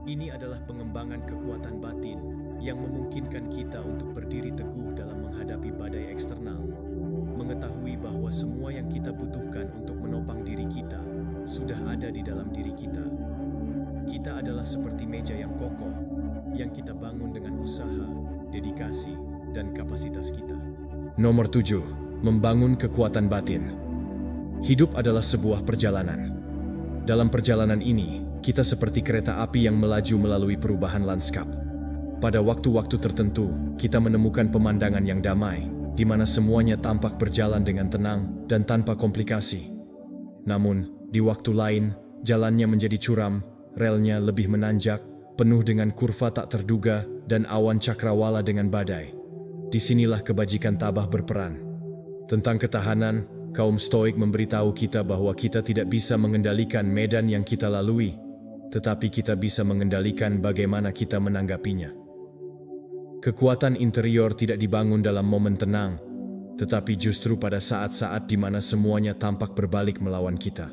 A: Ini adalah pengembangan kekuatan batin yang memungkinkan kita untuk berdiri teguh dalam menghadapi badai eksternal, mengetahui bahwa semua yang kita butuhkan untuk menopang diri kita sudah ada di dalam diri kita. Kita adalah seperti meja yang kokoh, yang kita bangun dengan usaha, dedikasi, dan kapasitas kita. Nomor 7. Membangun kekuatan batin. Hidup adalah sebuah perjalanan. Dalam perjalanan ini, kita seperti kereta api yang melaju melalui perubahan lanskap. Pada waktu-waktu tertentu, kita menemukan pemandangan yang damai, di mana semuanya tampak berjalan dengan tenang dan tanpa komplikasi. Namun, di waktu lain, jalannya menjadi curam, relnya lebih menanjak, penuh dengan kurva tak terduga, dan awan cakrawala dengan badai. Disinilah kebajikan tabah berperan. Tentang ketahanan, kaum Stoik memberitahu kita bahwa kita tidak bisa mengendalikan medan yang kita lalui, tetapi kita bisa mengendalikan bagaimana kita menanggapinya. Kekuatan interior tidak dibangun dalam momen tenang, tetapi justru pada saat-saat di mana semuanya tampak berbalik melawan kita.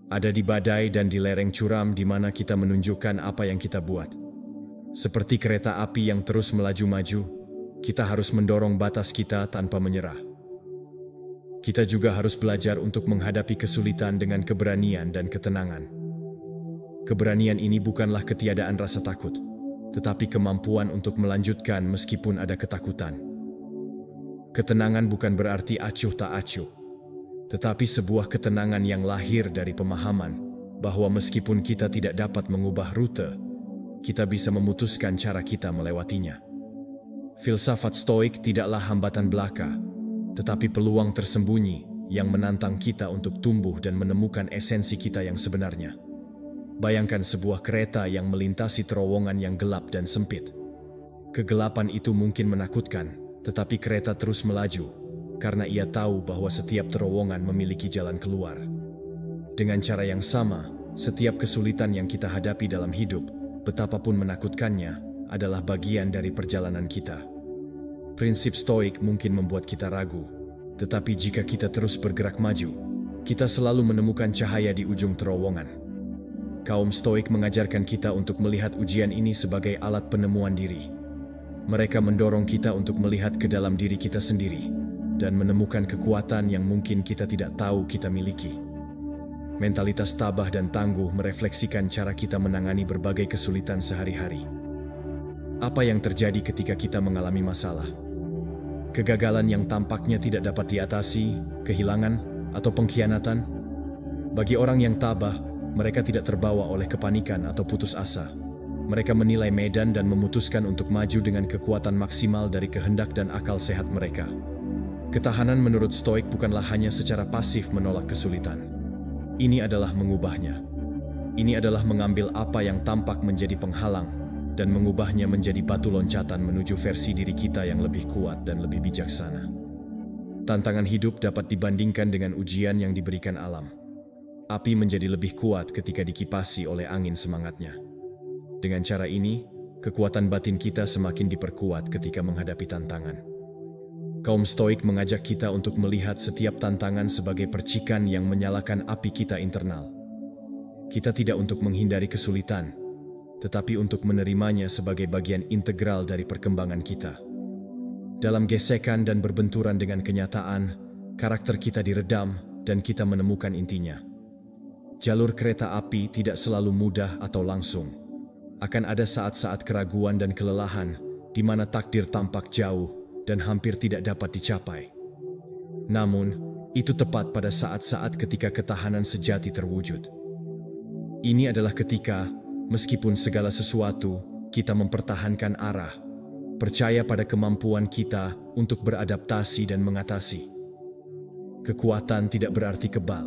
A: Ada di badai dan di lereng curam di mana kita menunjukkan apa yang kita buat. Seperti kereta api yang terus melaju-maju, kita harus mendorong batas kita tanpa menyerah. Kita juga harus belajar untuk menghadapi kesulitan dengan keberanian dan ketenangan. Keberanian ini bukanlah ketiadaan rasa takut, tetapi kemampuan untuk melanjutkan meskipun ada ketakutan. Ketenangan bukan berarti acuh tak acuh, tetapi sebuah ketenangan yang lahir dari pemahaman bahwa meskipun kita tidak dapat mengubah rute, kita bisa memutuskan cara kita melewatinya. Filsafat Stoik tidaklah hambatan belaka, tetapi peluang tersembunyi yang menantang kita untuk tumbuh dan menemukan esensi kita yang sebenarnya. Bayangkan sebuah kereta yang melintasi terowongan yang gelap dan sempit. Kegelapan itu mungkin menakutkan, tetapi kereta terus melaju, karena ia tahu bahwa setiap terowongan memiliki jalan keluar. Dengan cara yang sama, setiap kesulitan yang kita hadapi dalam hidup, betapapun menakutkannya, adalah bagian dari perjalanan kita. Prinsip Stoik mungkin membuat kita ragu, tetapi jika kita terus bergerak maju, kita selalu menemukan cahaya di ujung terowongan. Kaum Stoik mengajarkan kita untuk melihat ujian ini sebagai alat penemuan diri. Mereka mendorong kita untuk melihat ke dalam diri kita sendiri dan menemukan kekuatan yang mungkin kita tidak tahu kita miliki. Mentalitas tabah dan tangguh merefleksikan cara kita menangani berbagai kesulitan sehari-hari. Apa yang terjadi ketika kita mengalami masalah? Kegagalan yang tampaknya tidak dapat diatasi, kehilangan, atau pengkhianatan? Bagi orang yang tabah, mereka tidak terbawa oleh kepanikan atau putus asa. Mereka menilai medan dan memutuskan untuk maju dengan kekuatan maksimal dari kehendak dan akal sehat mereka. Ketahanan menurut Stoik bukanlah hanya secara pasif menolak kesulitan. Ini adalah mengubahnya. Ini adalah mengambil apa yang tampak menjadi penghalang dan mengubahnya menjadi batu loncatan menuju versi diri kita yang lebih kuat dan lebih bijaksana. Tantangan hidup dapat dibandingkan dengan ujian yang diberikan alam. Api menjadi lebih kuat ketika dikipasi oleh angin semangatnya. Dengan cara ini, kekuatan batin kita semakin diperkuat ketika menghadapi tantangan. Kaum Stoik mengajak kita untuk melihat setiap tantangan sebagai percikan yang menyalakan api kita internal. Kita tidak untuk menghindari kesulitan, tetapi untuk menerimanya sebagai bagian integral dari perkembangan kita. Dalam gesekan dan berbenturan dengan kenyataan, karakter kita diredam dan kita menemukan intinya. Jalur kereta api tidak selalu mudah atau langsung. Akan ada saat-saat keraguan dan kelelahan, di mana takdir tampak jauh dan hampir tidak dapat dicapai. Namun, itu tepat pada saat-saat ketika ketahanan sejati terwujud. Ini adalah ketika, meskipun segala sesuatu, kita mempertahankan arah, percaya pada kemampuan kita untuk beradaptasi dan mengatasi. Kekuatan tidak berarti kebal.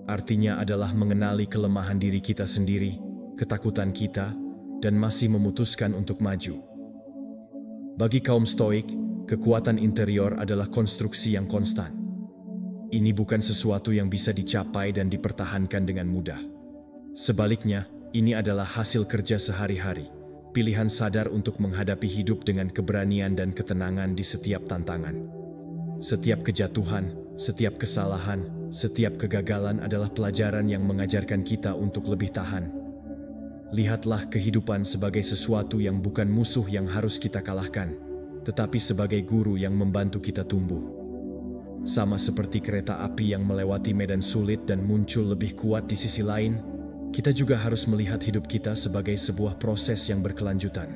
A: Artinya adalah mengenali kelemahan diri kita sendiri, ketakutan kita, dan masih memutuskan untuk maju. Bagi kaum Stoik, kekuatan interior adalah konstruksi yang konstan. Ini bukan sesuatu yang bisa dicapai dan dipertahankan dengan mudah. Sebaliknya, ini adalah hasil kerja sehari-hari, pilihan sadar untuk menghadapi hidup dengan keberanian dan ketenangan di setiap tantangan. Setiap kejatuhan, setiap kesalahan, setiap kegagalan adalah pelajaran yang mengajarkan kita untuk lebih tahan. Lihatlah kehidupan sebagai sesuatu yang bukan musuh yang harus kita kalahkan, tetapi sebagai guru yang membantu kita tumbuh. Sama seperti kereta api yang melewati medan sulit dan muncul lebih kuat di sisi lain, kita juga harus melihat hidup kita sebagai sebuah proses yang berkelanjutan.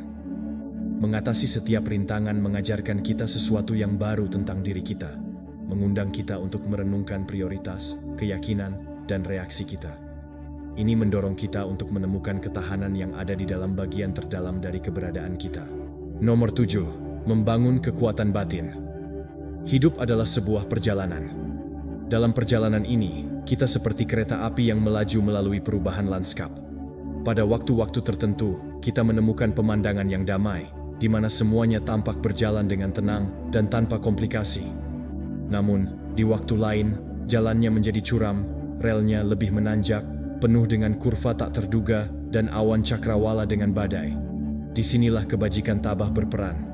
A: Mengatasi setiap rintangan mengajarkan kita sesuatu yang baru tentang diri kita, mengundang kita untuk merenungkan prioritas, keyakinan, dan reaksi kita. Ini mendorong kita untuk menemukan ketahanan yang ada di dalam bagian terdalam dari keberadaan kita. Nomor 7. Membangun kekuatan batin. Hidup adalah sebuah perjalanan. Dalam perjalanan ini, kita seperti kereta api yang melaju melalui perubahan lanskap. Pada waktu-waktu tertentu, kita menemukan pemandangan yang damai, di mana semuanya tampak berjalan dengan tenang dan tanpa komplikasi. Namun, di waktu lain, jalannya menjadi curam, relnya lebih menanjak, penuh dengan kurva tak terduga, dan awan cakrawala dengan badai. Disinilah kebajikan tabah berperan.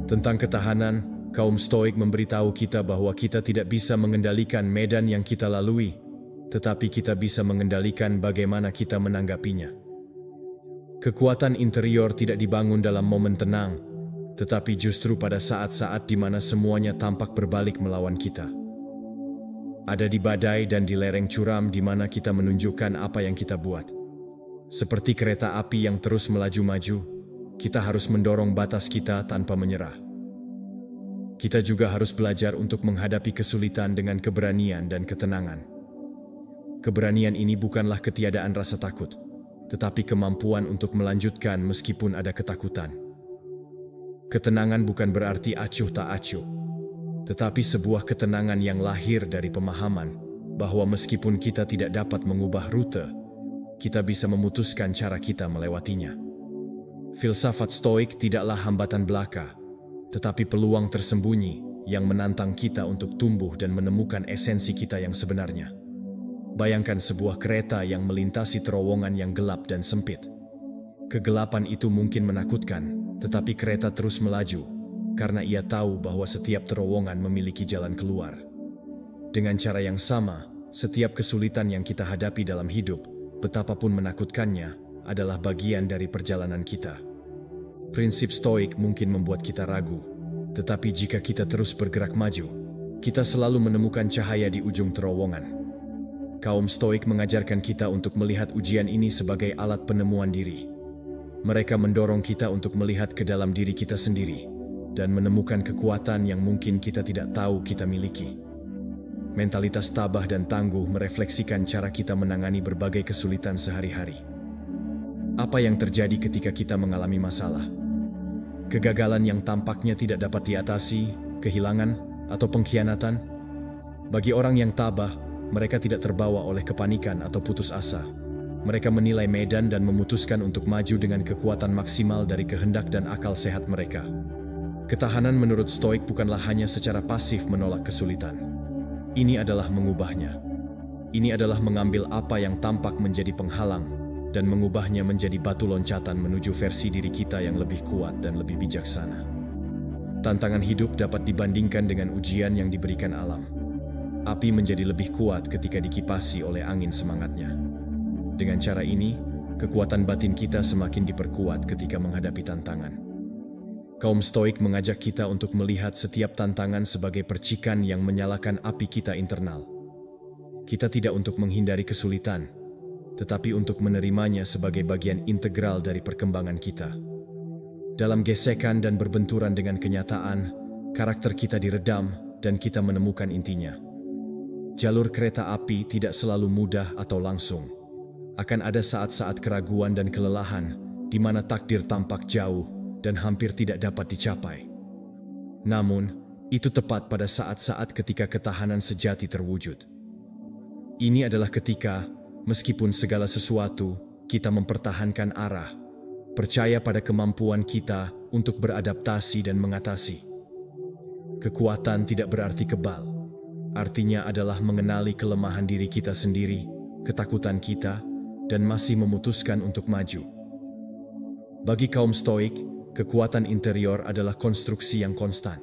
A: Tentang ketahanan, kaum Stoik memberitahu kita bahwa kita tidak bisa mengendalikan medan yang kita lalui, tetapi kita bisa mengendalikan bagaimana kita menanggapinya. Kekuatan interior tidak dibangun dalam momen tenang, tetapi justru pada saat-saat di mana semuanya tampak berbalik melawan kita. Ada di badai dan di lereng curam di mana kita menunjukkan apa yang kita buat. Seperti kereta api yang terus melaju-maju, kita harus mendorong batas kita tanpa menyerah. Kita juga harus belajar untuk menghadapi kesulitan dengan keberanian dan ketenangan. Keberanian ini bukanlah ketiadaan rasa takut, tetapi kemampuan untuk melanjutkan meskipun ada ketakutan. Ketenangan bukan berarti acuh tak acuh, tetapi sebuah ketenangan yang lahir dari pemahaman bahwa meskipun kita tidak dapat mengubah rute, kita bisa memutuskan cara kita melewatinya. Filsafat Stoik tidaklah hambatan belaka, tetapi peluang tersembunyi yang menantang kita untuk tumbuh dan menemukan esensi kita yang sebenarnya. Bayangkan sebuah kereta yang melintasi terowongan yang gelap dan sempit. Kegelapan itu mungkin menakutkan, tetapi kereta terus melaju, karena ia tahu bahwa setiap terowongan memiliki jalan keluar. Dengan cara yang sama, setiap kesulitan yang kita hadapi dalam hidup, betapapun menakutkannya, adalah bagian dari perjalanan kita. Prinsip Stoik mungkin membuat kita ragu, tetapi jika kita terus bergerak maju, kita selalu menemukan cahaya di ujung terowongan. Kaum Stoik mengajarkan kita untuk melihat ujian ini sebagai alat penemuan diri. Mereka mendorong kita untuk melihat ke dalam diri kita sendiri dan menemukan kekuatan yang mungkin kita tidak tahu kita miliki. Mentalitas tabah dan tangguh merefleksikan cara kita menangani berbagai kesulitan sehari-hari. Apa yang terjadi ketika kita mengalami masalah? Kegagalan yang tampaknya tidak dapat diatasi, kehilangan, atau pengkhianatan? Bagi orang yang tabah, mereka tidak terbawa oleh kepanikan atau putus asa. Mereka menilai medan dan memutuskan untuk maju dengan kekuatan maksimal dari kehendak dan akal sehat mereka. Ketahanan menurut Stoik bukanlah hanya secara pasif menolak kesulitan. Ini adalah mengubahnya. Ini adalah mengambil apa yang tampak menjadi penghalang dan mengubahnya menjadi batu loncatan menuju versi diri kita yang lebih kuat dan lebih bijaksana. Tantangan hidup dapat dibandingkan dengan ujian yang diberikan alam. Api menjadi lebih kuat ketika dikipasi oleh angin semangatnya. Dengan cara ini, kekuatan batin kita semakin diperkuat ketika menghadapi tantangan. Kaum Stoik mengajak kita untuk melihat setiap tantangan sebagai percikan yang menyalakan api kita internal. Kita tidak untuk menghindari kesulitan, tetapi untuk menerimanya sebagai bagian integral dari perkembangan kita. Dalam gesekan dan berbenturan dengan kenyataan, karakter kita diredam dan kita menemukan intinya. Jalur kereta api tidak selalu mudah atau langsung. Akan ada saat-saat keraguan dan kelelahan, di mana takdir tampak jauh dan hampir tidak dapat dicapai. Namun, itu tepat pada saat-saat ketika ketahanan sejati terwujud. Ini adalah ketika, meskipun segala sesuatu, kita mempertahankan arah, percaya pada kemampuan kita untuk beradaptasi dan mengatasi. Kekuatan tidak berarti kebal. Artinya adalah mengenali kelemahan diri kita sendiri, ketakutan kita, dan masih memutuskan untuk maju. Bagi kaum Stoik, kekuatan interior adalah konstruksi yang konstan.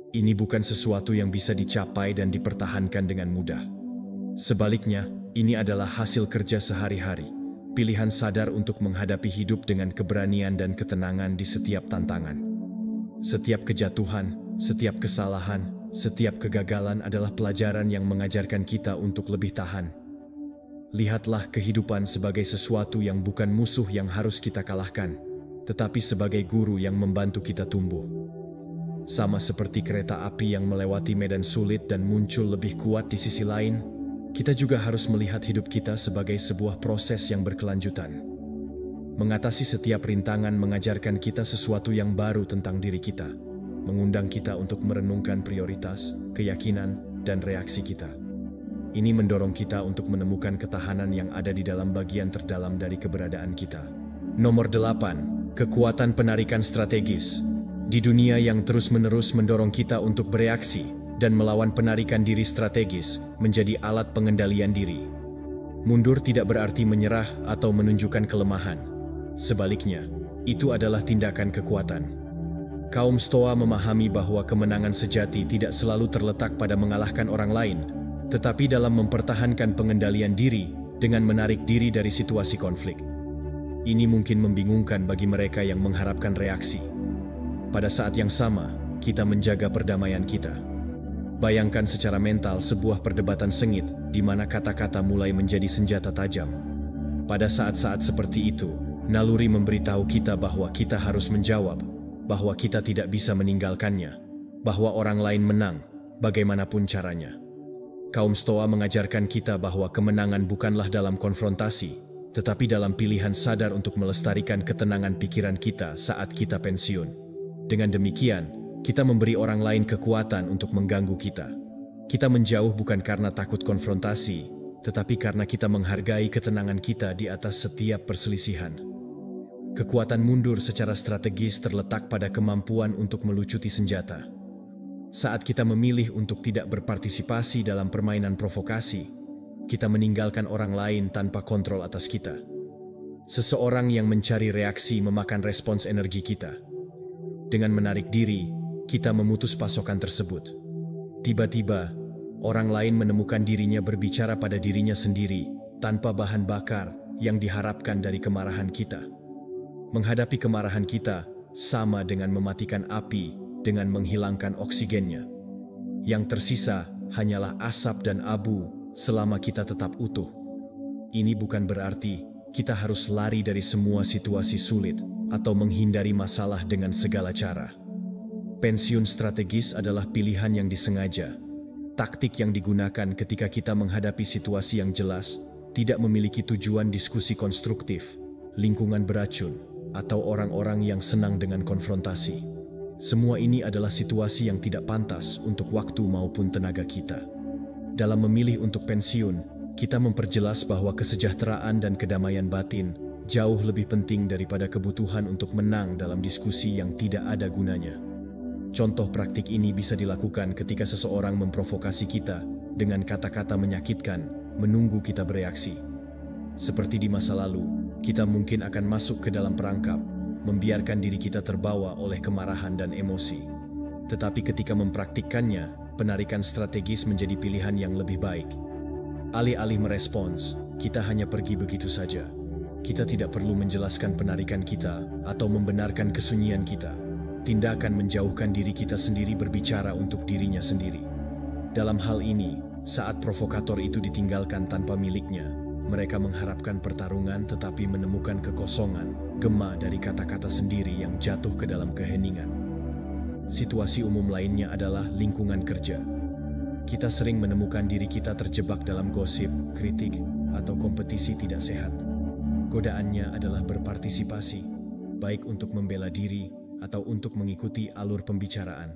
A: Ini bukan sesuatu yang bisa dicapai dan dipertahankan dengan mudah. Sebaliknya, ini adalah hasil kerja sehari-hari, pilihan sadar untuk menghadapi hidup dengan keberanian dan ketenangan di setiap tantangan. Setiap kejatuhan, setiap kesalahan, setiap kegagalan adalah pelajaran yang mengajarkan kita untuk lebih tahan. Lihatlah kehidupan sebagai sesuatu yang bukan musuh yang harus kita kalahkan, tetapi sebagai guru yang membantu kita tumbuh. Sama seperti kereta api yang melewati medan sulit dan muncul lebih kuat di sisi lain, kita juga harus melihat hidup kita sebagai sebuah proses yang berkelanjutan. Mengatasi setiap rintangan mengajarkan kita sesuatu yang baru tentang diri kita, mengundang kita untuk merenungkan prioritas, keyakinan, dan reaksi kita. Ini mendorong kita untuk menemukan ketahanan yang ada di dalam bagian terdalam dari keberadaan kita. Nomor 8. Kekuatan penarikan strategis. Di dunia yang terus-menerus mendorong kita untuk bereaksi dan melawan, penarikan diri strategis menjadi alat pengendalian diri. Mundur tidak berarti menyerah atau menunjukkan kelemahan. Sebaliknya, itu adalah tindakan kekuatan. Kaum Stoa memahami bahwa kemenangan sejati tidak selalu terletak pada mengalahkan orang lain, tetapi dalam mempertahankan pengendalian diri dengan menarik diri dari situasi konflik. Ini mungkin membingungkan bagi mereka yang mengharapkan reaksi. Pada saat yang sama, kita menjaga perdamaian kita. Bayangkan secara mental sebuah perdebatan sengit di mana kata-kata mulai menjadi senjata tajam. Pada saat-saat seperti itu, naluri memberitahu kita bahwa kita harus menjawab, bahwa kita tidak bisa meninggalkannya, bahwa orang lain menang, bagaimanapun caranya. Kaum Stoa mengajarkan kita bahwa kemenangan bukanlah dalam konfrontasi, tetapi dalam pilihan sadar untuk melestarikan ketenangan pikiran kita saat kita pensiun. Dengan demikian, kita memberi orang lain kekuatan untuk mengganggu kita. Kita menjauh bukan karena takut konfrontasi, tetapi karena kita menghargai ketenangan kita di atas setiap perselisihan. Kekuatan mundur secara strategis terletak pada kemampuan untuk melucuti senjata. Saat kita memilih untuk tidak berpartisipasi dalam permainan provokasi, kita meninggalkan orang lain tanpa kontrol atas kita. Seseorang yang mencari reaksi memakan respons energi kita. Dengan menarik diri, kita memutus pasokan tersebut. Tiba-tiba, orang lain menemukan dirinya berbicara pada dirinya sendiri tanpa bahan bakar yang diharapkan dari kemarahan kita. Menghadapi kemarahan kita sama dengan mematikan api dengan menghilangkan oksigennya. Yang tersisa hanyalah asap dan abu selama kita tetap utuh. Ini bukan berarti kita harus lari dari semua situasi sulit atau menghindari masalah dengan segala cara. Pensiun strategis adalah pilihan yang disengaja, taktik yang digunakan ketika kita menghadapi situasi yang jelas, tidak memiliki tujuan diskusi konstruktif, lingkungan beracun, atau orang-orang yang senang dengan konfrontasi. Semua ini adalah situasi yang tidak pantas untuk waktu maupun tenaga kita. Dalam memilih untuk pensiun, kita memperjelas bahwa kesejahteraan dan kedamaian batin jauh lebih penting daripada kebutuhan untuk menang dalam diskusi yang tidak ada gunanya. Contoh praktik ini bisa dilakukan ketika seseorang memprovokasi kita dengan kata-kata menyakitkan, menunggu kita bereaksi. Seperti di masa lalu, kita mungkin akan masuk ke dalam perangkap, membiarkan diri kita terbawa oleh kemarahan dan emosi. Tetapi ketika mempraktikkannya, penarikan strategis menjadi pilihan yang lebih baik. Alih-alih merespons, kita hanya pergi begitu saja. Kita tidak perlu menjelaskan penarikan kita atau membenarkan kesunyian kita. Tindakan menjauhkan diri kita sendiri berbicara untuk dirinya sendiri. Dalam hal ini, saat provokator itu ditinggalkan tanpa miliknya, mereka mengharapkan pertarungan tetapi menemukan kekosongan, gema dari kata-kata sendiri yang jatuh ke dalam keheningan. Situasi umum lainnya adalah lingkungan kerja. Kita sering menemukan diri kita terjebak dalam gosip, kritik, atau kompetisi tidak sehat. Godaannya adalah berpartisipasi, baik untuk membela diri atau untuk mengikuti alur pembicaraan.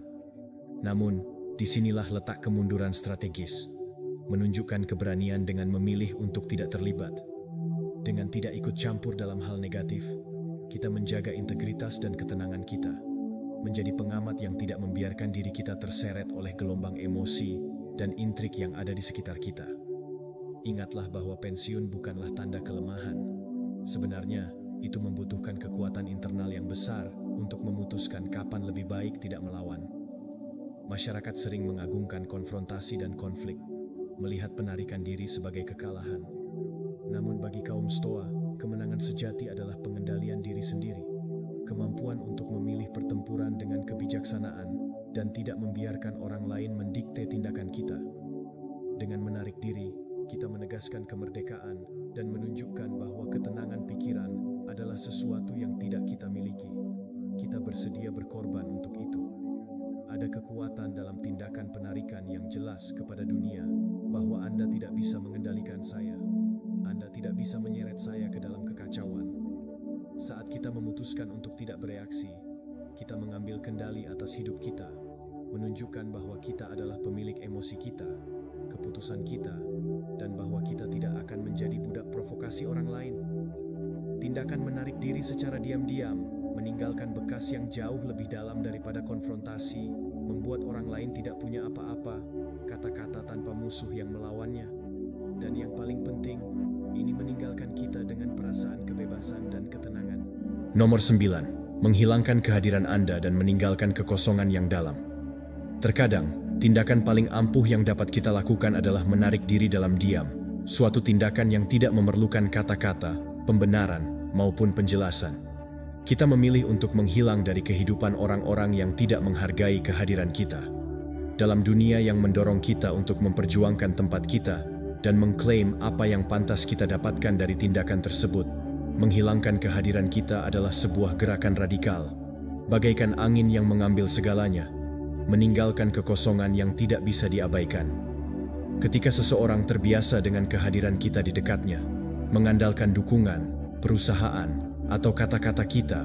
A: Namun, disinilah letak kemunduran strategis. menunjukkan keberanian dengan memilih untuk tidak terlibat. Dengan tidak ikut campur dalam hal negatif, kita menjaga integritas dan ketenangan kita, menjadi pengamat yang tidak membiarkan diri kita terseret oleh gelombang emosi dan intrik yang ada di sekitar kita. Ingatlah bahwa pensiun bukanlah tanda kelemahan. Sebenarnya, itu membutuhkan kekuatan internal yang besar untuk memutuskan kapan lebih baik tidak melawan. Masyarakat sering mengagungkan konfrontasi dan konflik, melihat penarikan diri sebagai kekalahan. Namun bagi kaum Stoa, kemenangan sejati adalah pengendalian diri sendiri, kemampuan untuk memilih pertempuran dengan kebijaksanaan dan tidak membiarkan orang lain mendikte tindakan kita. Dengan menarik diri, kita menegaskan kemerdekaan dan menunjukkan bahwa ketenangan pikiran adalah sesuatu yang tidak kita miliki. Kita bersedia berkorban untuk itu. Ada kekuatan dalam tindakan penarikan yang jelas kepada dunia bahwa Anda tidak bisa mengendalikan saya. Anda tidak bisa menyeret saya ke dalam kekacauan. Saat kita memutuskan untuk tidak bereaksi, kita mengambil kendali atas hidup kita, menunjukkan bahwa kita adalah pemilik emosi kita, keputusan kita, dan bahwa kita tidak akan menjadi budak provokasi orang lain. Tindakan menarik diri secara diam-diam, meninggalkan bekas yang jauh lebih dalam daripada konfrontasi, membuat orang lain tidak punya apa-apa, kata-kata tanpa musuh yang melawannya. Dan yang paling penting, ini meninggalkan kita dengan perasaan kebebasan dan ketenangan. Nomor 9. Menghilangkan kehadiran Anda dan meninggalkan kekosongan yang dalam. Terkadang, tindakan paling ampuh yang dapat kita lakukan adalah menarik diri dalam diam, suatu tindakan yang tidak memerlukan kata-kata, pembenaran, maupun penjelasan. Kita memilih untuk menghilang dari kehidupan orang-orang yang tidak menghargai kehadiran kita. Dalam dunia yang mendorong kita untuk memperjuangkan tempat kita dan mengklaim apa yang pantas kita dapatkan dari tindakan tersebut, menghilangkan kehadiran kita adalah sebuah gerakan radikal, bagaikan angin yang mengambil segalanya, meninggalkan kekosongan yang tidak bisa diabaikan. Ketika seseorang terbiasa dengan kehadiran kita di dekatnya, mengandalkan dukungan, perusahaan, atau kata-kata kita,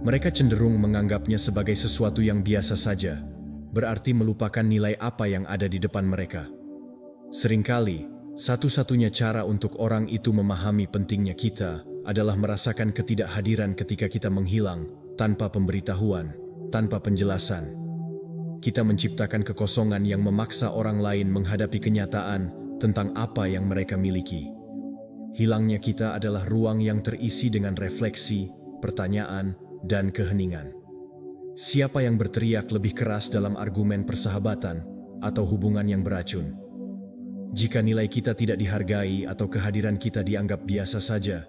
A: mereka cenderung menganggapnya sebagai sesuatu yang biasa saja, berarti melupakan nilai apa yang ada di depan mereka. Seringkali, satu-satunya cara untuk orang itu memahami pentingnya kita adalah merasakan ketidakhadiran ketika kita menghilang, tanpa pemberitahuan, tanpa penjelasan. Kita menciptakan kekosongan yang memaksa orang lain menghadapi kenyataan tentang apa yang mereka miliki. Hilangnya kita adalah ruang yang terisi dengan refleksi, pertanyaan, dan keheningan. Siapa yang berteriak lebih keras dalam argumen persahabatan atau hubungan yang beracun? Jika nilai kita tidak dihargai atau kehadiran kita dianggap biasa saja,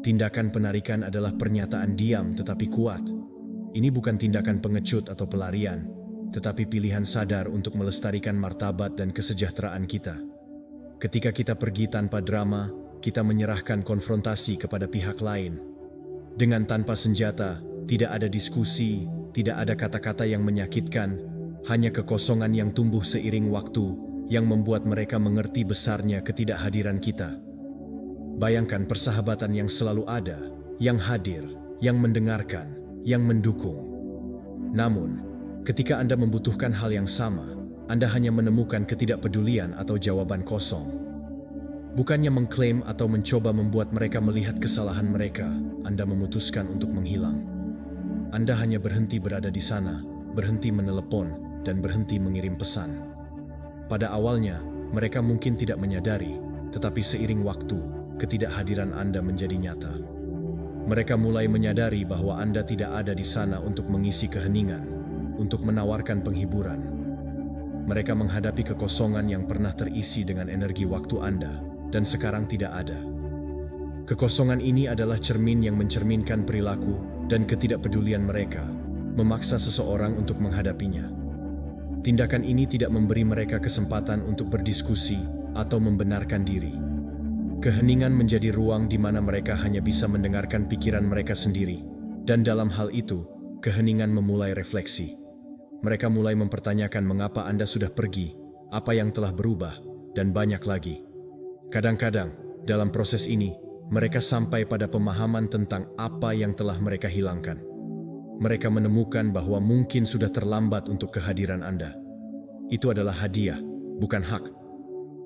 A: tindakan penarikan adalah pernyataan diam tetapi kuat. Ini bukan tindakan pengecut atau pelarian, tetapi pilihan sadar untuk melestarikan martabat dan kesejahteraan kita. Ketika kita pergi tanpa drama, kita menyerahkan konfrontasi kepada pihak lain. Dengan tanpa senjata, tidak ada diskusi, tidak ada kata-kata yang menyakitkan, hanya kekosongan yang tumbuh seiring waktu, yang membuat mereka mengerti besarnya ketidakhadiran kita. Bayangkan persahabatan yang selalu ada, yang hadir, yang mendengarkan, yang mendukung. Namun, ketika Anda membutuhkan hal yang sama, Anda hanya menemukan ketidakpedulian atau jawaban kosong. Bukannya mengklaim atau mencoba membuat mereka melihat kesalahan mereka, Anda memutuskan untuk menghilang. Anda hanya berhenti berada di sana, berhenti menelepon, dan berhenti mengirim pesan. Pada awalnya, mereka mungkin tidak menyadari, tetapi seiring waktu, ketidakhadiran Anda menjadi nyata. Mereka mulai menyadari bahwa Anda tidak ada di sana untuk mengisi keheningan, untuk menawarkan penghiburan. Mereka menghadapi kekosongan yang pernah terisi dengan energi waktu Anda, dan sekarang tidak ada. Kekosongan ini adalah cermin yang mencerminkan perilaku dan ketidakpedulian mereka, memaksa seseorang untuk menghadapinya. Tindakan ini tidak memberi mereka kesempatan untuk berdiskusi atau membenarkan diri. Keheningan menjadi ruang di mana mereka hanya bisa mendengarkan pikiran mereka sendiri, dan dalam hal itu, keheningan memulai refleksi. Mereka mulai mempertanyakan mengapa Anda sudah pergi, apa yang telah berubah, dan banyak lagi. Kadang-kadang, dalam proses ini, mereka sampai pada pemahaman tentang apa yang telah mereka hilangkan. Mereka menemukan bahwa mungkin sudah terlambat untuk kehadiran Anda. Itu adalah hadiah, bukan hak.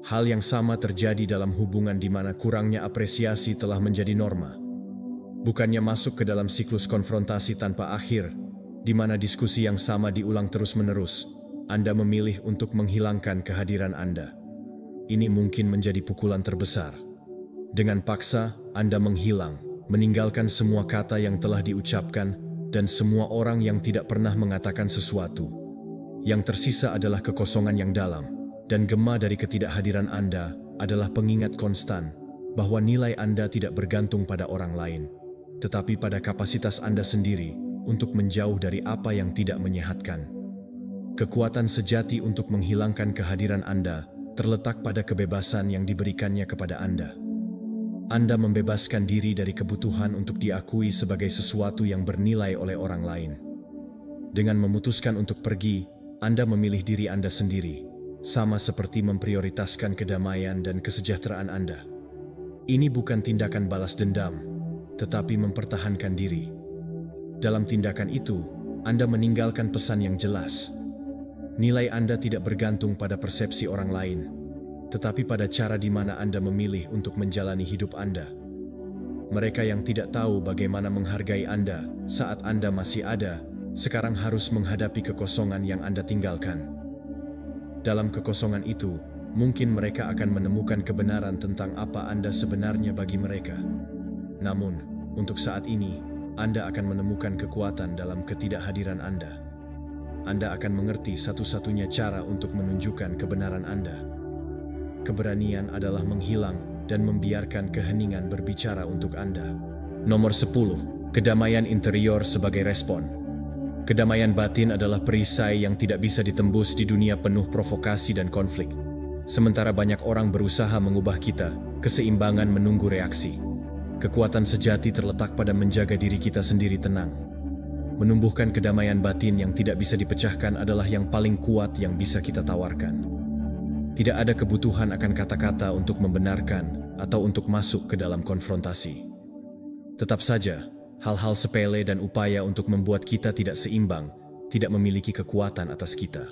A: Hal yang sama terjadi dalam hubungan di mana kurangnya apresiasi telah menjadi norma. Bukannya masuk ke dalam siklus konfrontasi tanpa akhir, di mana diskusi yang sama diulang terus-menerus, Anda memilih untuk menghilangkan kehadiran Anda. Ini mungkin menjadi pukulan terbesar. Dengan paksa, Anda menghilang, meninggalkan semua kata yang telah diucapkan dan semua orang yang tidak pernah mengatakan sesuatu. Yang tersisa adalah kekosongan yang dalam, dan gema dari ketidakhadiran Anda adalah pengingat konstan bahwa nilai Anda tidak bergantung pada orang lain, tetapi pada kapasitas Anda sendiri untuk menjauh dari apa yang tidak menyehatkan. Kekuatan sejati untuk menghilangkan kehadiran Anda terletak pada kebebasan yang diberikannya kepada Anda. Anda membebaskan diri dari kebutuhan untuk diakui sebagai sesuatu yang bernilai oleh orang lain. Dengan memutuskan untuk pergi, Anda memilih diri Anda sendiri, sama seperti memprioritaskan kedamaian dan kesejahteraan Anda. Ini bukan tindakan balas dendam, tetapi mempertahankan diri. Dalam tindakan itu, Anda meninggalkan pesan yang jelas. Nilai Anda tidak bergantung pada persepsi orang lain, tetapi pada cara di mana Anda memilih untuk menjalani hidup Anda. Mereka yang tidak tahu bagaimana menghargai Anda saat Anda masih ada, sekarang harus menghadapi kekosongan yang Anda tinggalkan. Dalam kekosongan itu, mungkin mereka akan menemukan kebenaran tentang apa Anda sebenarnya bagi mereka. Namun, untuk saat ini, Anda akan menemukan kekuatan dalam ketidakhadiran Anda. Anda akan mengerti satu-satunya cara untuk menunjukkan kebenaran Anda. Keberanian adalah menghilang dan membiarkan keheningan berbicara untuk Anda. Nomor 10. Kedamaian interior sebagai respon. Kedamaian batin adalah perisai yang tidak bisa ditembus di dunia penuh provokasi dan konflik. Sementara banyak orang berusaha mengubah kita, keseimbangan menunggu reaksi. Kekuatan sejati terletak pada menjaga diri kita sendiri tenang. Menumbuhkan kedamaian batin yang tidak bisa dipecahkan adalah yang paling kuat yang bisa kita tawarkan. Tidak ada kebutuhan akan kata-kata untuk membenarkan atau untuk masuk ke dalam konfrontasi. Tetap saja, hal-hal sepele dan upaya untuk membuat kita tidak seimbang tidak memiliki kekuatan atas kita.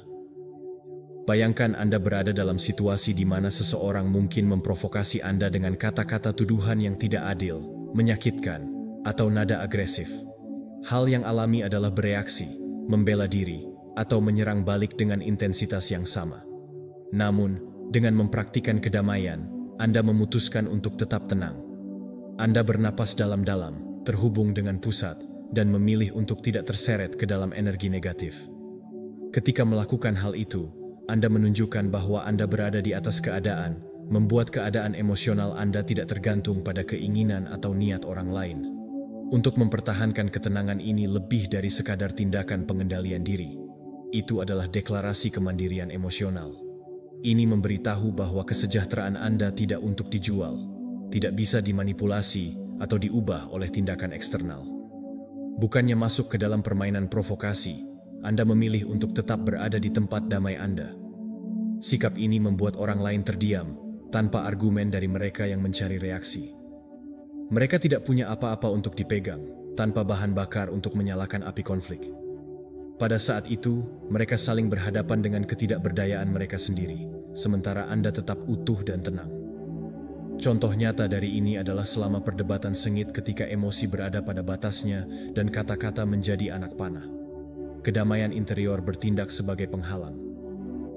A: Bayangkan Anda berada dalam situasi di mana seseorang mungkin memprovokasi Anda dengan kata-kata tuduhan yang tidak adil, menyakitkan, atau nada agresif. Hal yang alami adalah bereaksi, membela diri, atau menyerang balik dengan intensitas yang sama. Namun, dengan mempraktikkan kedamaian, Anda memutuskan untuk tetap tenang. Anda bernapas dalam-dalam, terhubung dengan pusat, dan memilih untuk tidak terseret ke dalam energi negatif. Ketika melakukan hal itu, Anda menunjukkan bahwa Anda berada di atas keadaan, membuat keadaan emosional Anda tidak tergantung pada keinginan atau niat orang lain. Untuk mempertahankan ketenangan ini lebih dari sekadar tindakan pengendalian diri. Itu adalah deklarasi kemandirian emosional. Ini memberitahu bahwa kesejahteraan Anda tidak untuk dijual, tidak bisa dimanipulasi, atau diubah oleh tindakan eksternal. Bukannya masuk ke dalam permainan provokasi, Anda memilih untuk tetap berada di tempat damai Anda. Sikap ini membuat orang lain terdiam, tanpa argumen dari mereka yang mencari reaksi. Mereka tidak punya apa-apa untuk dipegang, tanpa bahan bakar untuk menyalakan api konflik. Pada saat itu, mereka saling berhadapan dengan ketidakberdayaan mereka sendiri, sementara Anda tetap utuh dan tenang. Contoh nyata dari ini adalah selama perdebatan sengit ketika emosi berada pada batasnya dan kata-kata menjadi anak panah. Kedamaian interior bertindak sebagai penghalang.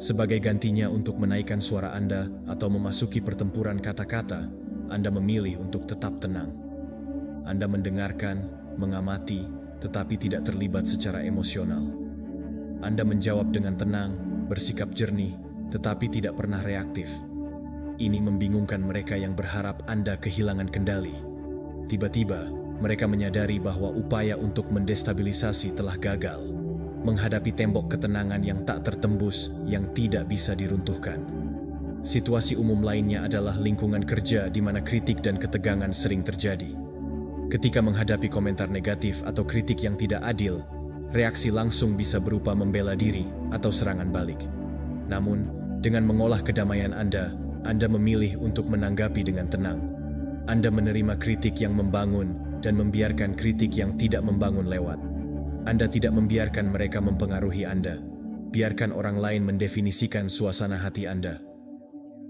A: Sebagai gantinya untuk menaikkan suara Anda atau memasuki pertempuran kata-kata, Anda memilih untuk tetap tenang. Anda mendengarkan, mengamati, tetapi tidak terlibat secara emosional. Anda menjawab dengan tenang, bersikap jernih, tetapi tidak pernah reaktif. Ini membingungkan mereka yang berharap Anda kehilangan kendali. Tiba-tiba, mereka menyadari bahwa upaya untuk mendestabilisasi telah gagal, menghadapi tembok ketenangan yang tak tertembus, yang tidak bisa diruntuhkan. Situasi umum lainnya adalah lingkungan kerja di mana kritik dan ketegangan sering terjadi. Ketika menghadapi komentar negatif atau kritik yang tidak adil, reaksi langsung bisa berupa membela diri atau serangan balik. Namun, dengan mengolah kedamaian Anda memilih untuk menanggapi dengan tenang. Anda menerima kritik yang membangun dan membiarkan kritik yang tidak membangun lewat. Anda tidak membiarkan mereka mempengaruhi Anda. Biarkan orang lain mendefinisikan suasana hati Anda.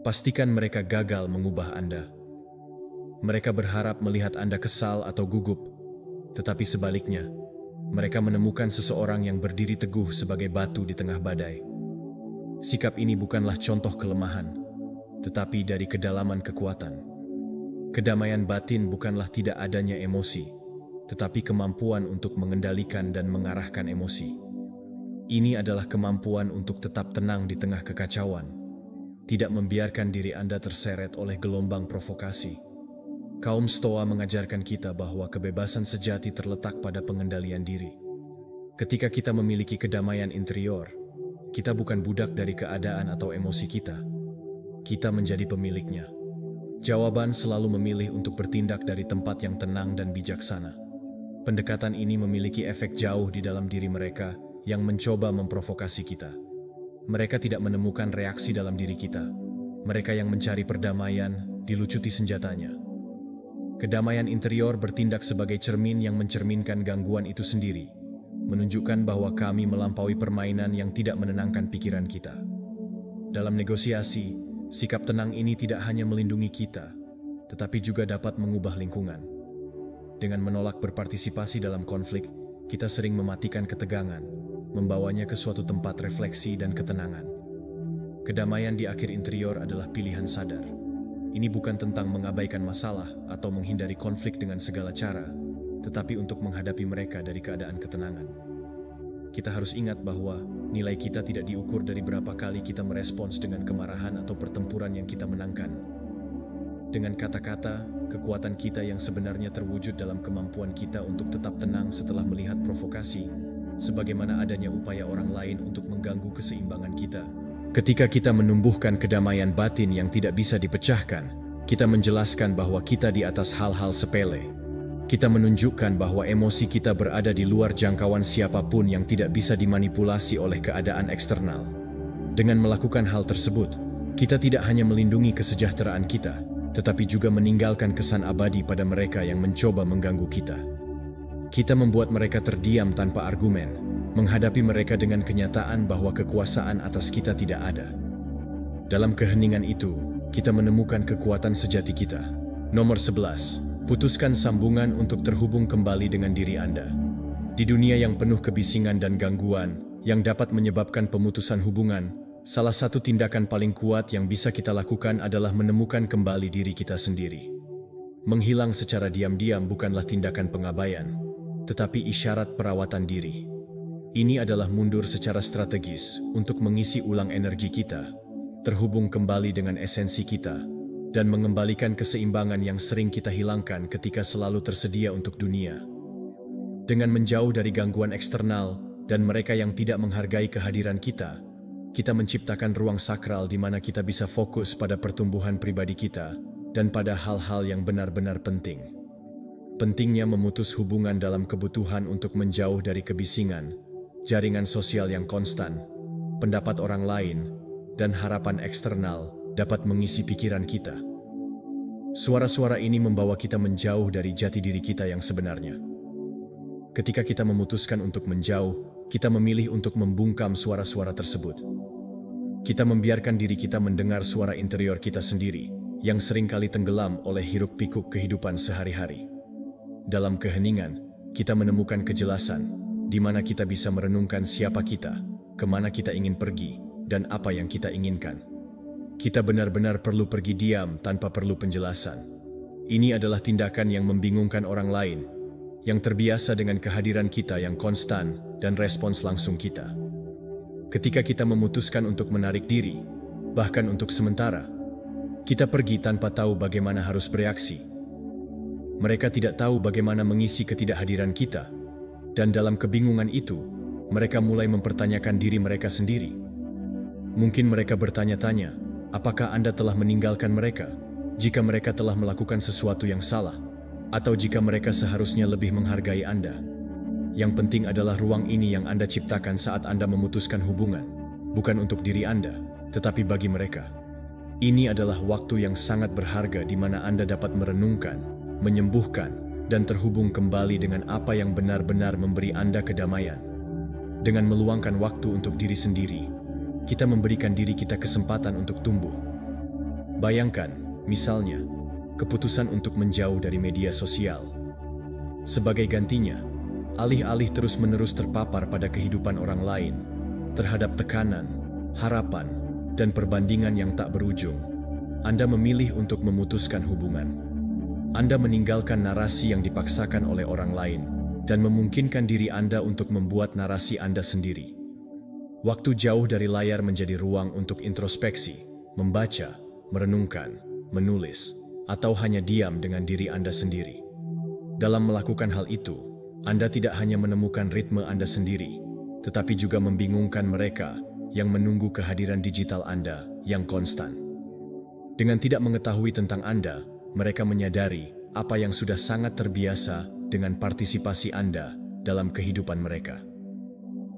A: Pastikan mereka gagal mengubah Anda. Mereka berharap melihat Anda kesal atau gugup, tetapi sebaliknya, mereka menemukan seseorang yang berdiri teguh sebagai batu di tengah badai. Sikap ini bukanlah contoh kelemahan, tetapi dari kedalaman kekuatan. Kedamaian batin bukanlah tidak adanya emosi, tetapi kemampuan untuk mengendalikan dan mengarahkan emosi. Ini adalah kemampuan untuk tetap tenang di tengah kekacauan, tidak membiarkan diri Anda terseret oleh gelombang provokasi. Kaum Stoa mengajarkan kita bahwa kebebasan sejati terletak pada pengendalian diri. Ketika kita memiliki kedamaian interior, kita bukan budak dari keadaan atau emosi kita. Kita menjadi pemiliknya. Jawaban selalu memilih untuk bertindak dari tempat yang tenang dan bijaksana. Pendekatan ini memiliki efek jauh di dalam diri mereka yang mencoba memprovokasi kita. Mereka tidak menemukan reaksi dalam diri kita. Mereka yang mencari perdamaian dilucuti senjatanya. Kedamaian interior bertindak sebagai cermin yang mencerminkan gangguan itu sendiri, menunjukkan bahwa kami melampaui permainan yang tidak menenangkan pikiran kita. Dalam negosiasi, sikap tenang ini tidak hanya melindungi kita, tetapi juga dapat mengubah lingkungan. Dengan menolak berpartisipasi dalam konflik, kita sering mematikan ketegangan, membawanya ke suatu tempat refleksi dan ketenangan. Kedamaian di akhir interior adalah pilihan sadar. Ini bukan tentang mengabaikan masalah atau menghindari konflik dengan segala cara, tetapi untuk menghadapi mereka dari keadaan ketenangan. Kita harus ingat bahwa nilai kita tidak diukur dari berapa kali kita merespons dengan kemarahan atau pertempuran yang kita menangkan. Dengan kata-kata, kekuatan kita yang sebenarnya terwujud dalam kemampuan kita untuk tetap tenang setelah melihat provokasi, sebagaimana adanya upaya orang lain untuk mengganggu keseimbangan kita. Ketika kita menumbuhkan kedamaian batin yang tidak bisa dipecahkan, kita menjelaskan bahwa kita di atas hal-hal sepele. Kita menunjukkan bahwa emosi kita berada di luar jangkauan siapapun yang tidak bisa dimanipulasi oleh keadaan eksternal. Dengan melakukan hal tersebut, kita tidak hanya melindungi kesejahteraan kita, tetapi juga meninggalkan kesan abadi pada mereka yang mencoba mengganggu kita. Kita membuat mereka terdiam tanpa argumen, menghadapi mereka dengan kenyataan bahwa kekuasaan atas kita tidak ada. Dalam keheningan itu, kita menemukan kekuatan sejati kita. Nomor 11. Putuskan sambungan untuk terhubung kembali dengan diri Anda. Di dunia yang penuh kebisingan dan gangguan yang dapat menyebabkan pemutusan hubungan, salah satu tindakan paling kuat yang bisa kita lakukan adalah menemukan kembali diri kita sendiri. Menghilang secara diam-diam bukanlah tindakan pengabaian, tetapi isyarat perawatan diri. Ini adalah mundur secara strategis untuk mengisi ulang energi kita, terhubung kembali dengan esensi kita, dan mengembalikan keseimbangan yang sering kita hilangkan ketika selalu tersedia untuk dunia. Dengan menjauh dari gangguan eksternal dan mereka yang tidak menghargai kehadiran kita menciptakan ruang sakral di mana kita bisa fokus pada pertumbuhan pribadi kita dan pada hal-hal yang benar-benar penting. Pentingnya memutus hubungan dalam kebutuhan untuk menjauh dari kebisingan, jaringan sosial yang konstan, pendapat orang lain, dan harapan eksternal dapat mengisi pikiran kita. Suara-suara ini membawa kita menjauh dari jati diri kita yang sebenarnya. Ketika kita memutuskan untuk menjauh, kita memilih untuk membungkam suara-suara tersebut. Kita membiarkan diri kita mendengar suara interior kita sendiri, yang seringkali tenggelam oleh hiruk-pikuk kehidupan sehari-hari. Dalam keheningan, kita menemukan kejelasan, di mana kita bisa merenungkan siapa kita, kemana kita ingin pergi, dan apa yang kita inginkan. Kita benar-benar perlu pergi diam tanpa perlu penjelasan. Ini adalah tindakan yang membingungkan orang lain, yang terbiasa dengan kehadiran kita yang konstan dan respons langsung kita. Ketika kita memutuskan untuk menarik diri, bahkan untuk sementara, kita pergi tanpa tahu bagaimana harus bereaksi. Mereka tidak tahu bagaimana mengisi ketidakhadiran kita, dan dalam kebingungan itu, mereka mulai mempertanyakan diri mereka sendiri. Mungkin mereka bertanya-tanya, apakah Anda telah meninggalkan mereka, jika mereka telah melakukan sesuatu yang salah, atau jika mereka seharusnya lebih menghargai Anda. Yang penting adalah ruang ini yang Anda ciptakan saat Anda memutuskan hubungan, bukan untuk diri Anda, tetapi bagi mereka. Ini adalah waktu yang sangat berharga di mana Anda dapat merenungkan, menyembuhkan, dan terhubung kembali dengan apa yang benar-benar memberi Anda kedamaian. Dengan meluangkan waktu untuk diri sendiri, kita memberikan diri kita kesempatan untuk tumbuh. Bayangkan, misalnya, keputusan untuk menjauh dari media sosial. Sebagai gantinya, alih-alih terus-menerus terpapar pada kehidupan orang lain, terhadap tekanan, harapan, dan perbandingan yang tak berujung, Anda memilih untuk memutuskan hubungan. Anda meninggalkan narasi yang dipaksakan oleh orang lain dan memungkinkan diri Anda untuk membuat narasi Anda sendiri. Waktu jauh dari layar menjadi ruang untuk introspeksi, membaca, merenungkan, menulis, atau hanya diam dengan diri Anda sendiri. Dalam melakukan hal itu, Anda tidak hanya menemukan ritme Anda sendiri, tetapi juga membingungkan mereka yang menunggu kehadiran digital Anda yang konstan. Dengan tidak mengetahui tentang Anda, mereka menyadari apa yang sudah sangat terbiasa dengan partisipasi Anda dalam kehidupan mereka.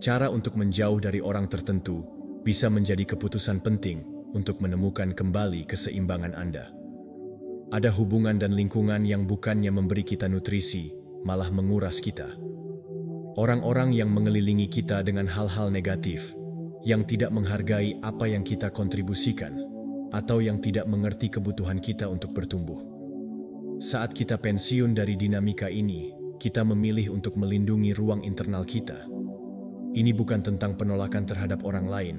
A: Cara untuk menjauh dari orang tertentu bisa menjadi keputusan penting untuk menemukan kembali keseimbangan Anda. Ada hubungan dan lingkungan yang bukannya memberi kita nutrisi, malah menguras kita. Orang-orang yang mengelilingi kita dengan hal-hal negatif, yang tidak menghargai apa yang kita kontribusikan, atau yang tidak mengerti kebutuhan kita untuk bertumbuh. Saat kita pensiun dari dinamika ini, kita memilih untuk melindungi ruang internal kita. Ini bukan tentang penolakan terhadap orang lain,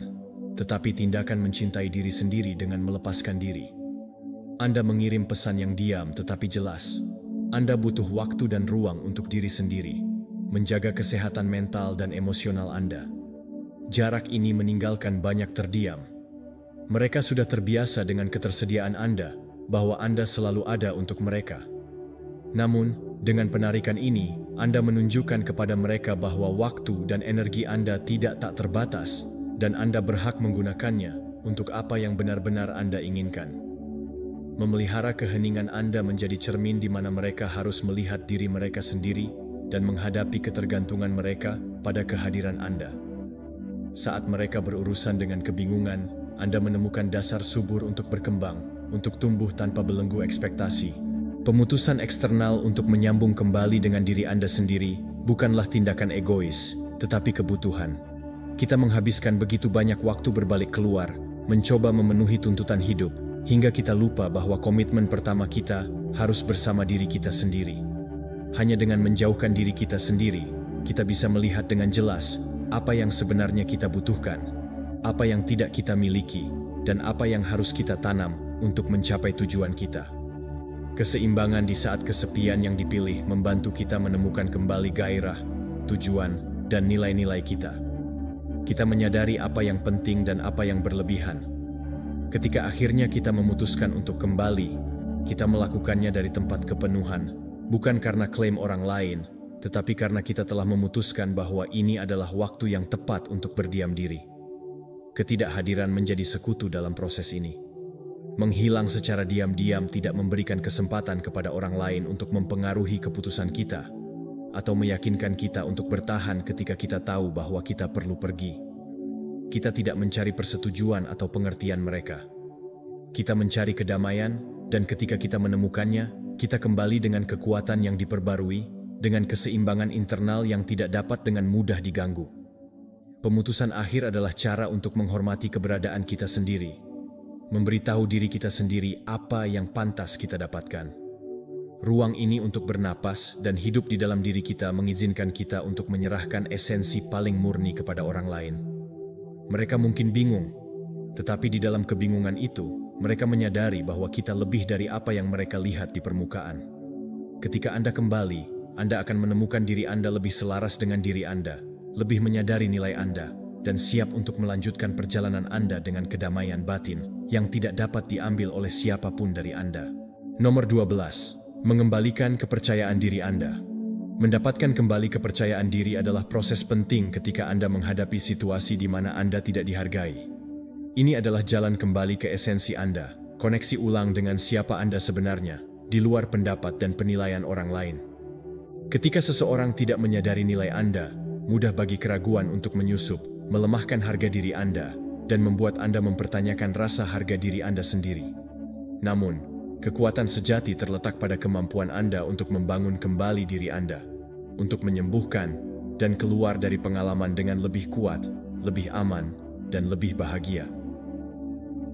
A: tetapi tindakan mencintai diri sendiri dengan melepaskan diri. Anda mengirim pesan yang diam tetapi jelas. Anda butuh waktu dan ruang untuk diri sendiri, menjaga kesehatan mental dan emosional Anda. Jarak ini meninggalkan banyak terdiam. Mereka sudah terbiasa dengan ketersediaan Anda, bahwa Anda selalu ada untuk mereka. Namun, dengan penarikan ini, Anda menunjukkan kepada mereka bahwa waktu dan energi Anda tak terbatas, dan Anda berhak menggunakannya untuk apa yang benar-benar Anda inginkan. Memelihara keheningan Anda menjadi cermin di mana mereka harus melihat diri mereka sendiri dan menghadapi ketergantungan mereka pada kehadiran Anda. Saat mereka berurusan dengan kebingungan, Anda menemukan dasar subur untuk berkembang, untuk tumbuh tanpa belenggu ekspektasi. Pemutusan eksternal untuk menyambung kembali dengan diri Anda sendiri bukanlah tindakan egois, tetapi kebutuhan. Kita menghabiskan begitu banyak waktu berbalik keluar, mencoba memenuhi tuntutan hidup, hingga kita lupa bahwa komitmen pertama kita harus bersama diri kita sendiri. Hanya dengan menjauhkan diri kita sendiri, kita bisa melihat dengan jelas apa yang sebenarnya kita butuhkan, apa yang tidak kita miliki, dan apa yang harus kita tanam untuk mencapai tujuan kita. Keseimbangan di saat kesepian yang dipilih membantu kita menemukan kembali gairah, tujuan, dan nilai-nilai kita. Kita menyadari apa yang penting dan apa yang berlebihan. Ketika akhirnya kita memutuskan untuk kembali, kita melakukannya dari tempat kepenuhan, bukan karena klaim orang lain, tetapi karena kita telah memutuskan bahwa ini adalah waktu yang tepat untuk berdiam diri. Ketidakhadiran menjadi sekutu dalam proses ini. Menghilang secara diam-diam tidak memberikan kesempatan kepada orang lain untuk mempengaruhi keputusan kita, atau meyakinkan kita untuk bertahan ketika kita tahu bahwa kita perlu pergi. Kita tidak mencari persetujuan atau pengertian mereka. Kita mencari kedamaian, dan ketika kita menemukannya, kita kembali dengan kekuatan yang diperbarui, dengan keseimbangan internal yang tidak dapat dengan mudah diganggu. Pemutusan akhir adalah cara untuk menghormati keberadaan kita sendiri, memberitahu diri kita sendiri apa yang pantas kita dapatkan. Ruang ini untuk bernapas dan hidup di dalam diri kita mengizinkan kita untuk menyerahkan esensi paling murni kepada orang lain. Mereka mungkin bingung, tetapi di dalam kebingungan itu, mereka menyadari bahwa kita lebih dari apa yang mereka lihat di permukaan. Ketika Anda kembali, Anda akan menemukan diri Anda lebih selaras dengan diri Anda, lebih menyadari nilai Anda, dan siap untuk melanjutkan perjalanan Anda dengan kedamaian batin yang tidak dapat diambil oleh siapapun dari Anda. Nomor 12. Mengembalikan kepercayaan diri Anda. Mendapatkan kembali kepercayaan diri adalah proses penting ketika Anda menghadapi situasi di mana Anda tidak dihargai. Ini adalah jalan kembali ke esensi Anda, koneksi ulang dengan siapa Anda sebenarnya, di luar pendapat dan penilaian orang lain. Ketika seseorang tidak menyadari nilai Anda, mudah bagi keraguan untuk menyusup, melemahkan harga diri Anda, dan membuat Anda mempertanyakan rasa harga diri Anda sendiri. Namun, kekuatan sejati terletak pada kemampuan Anda untuk membangun kembali diri Anda, untuk menyembuhkan dan keluar dari pengalaman dengan lebih kuat, lebih aman, dan lebih bahagia.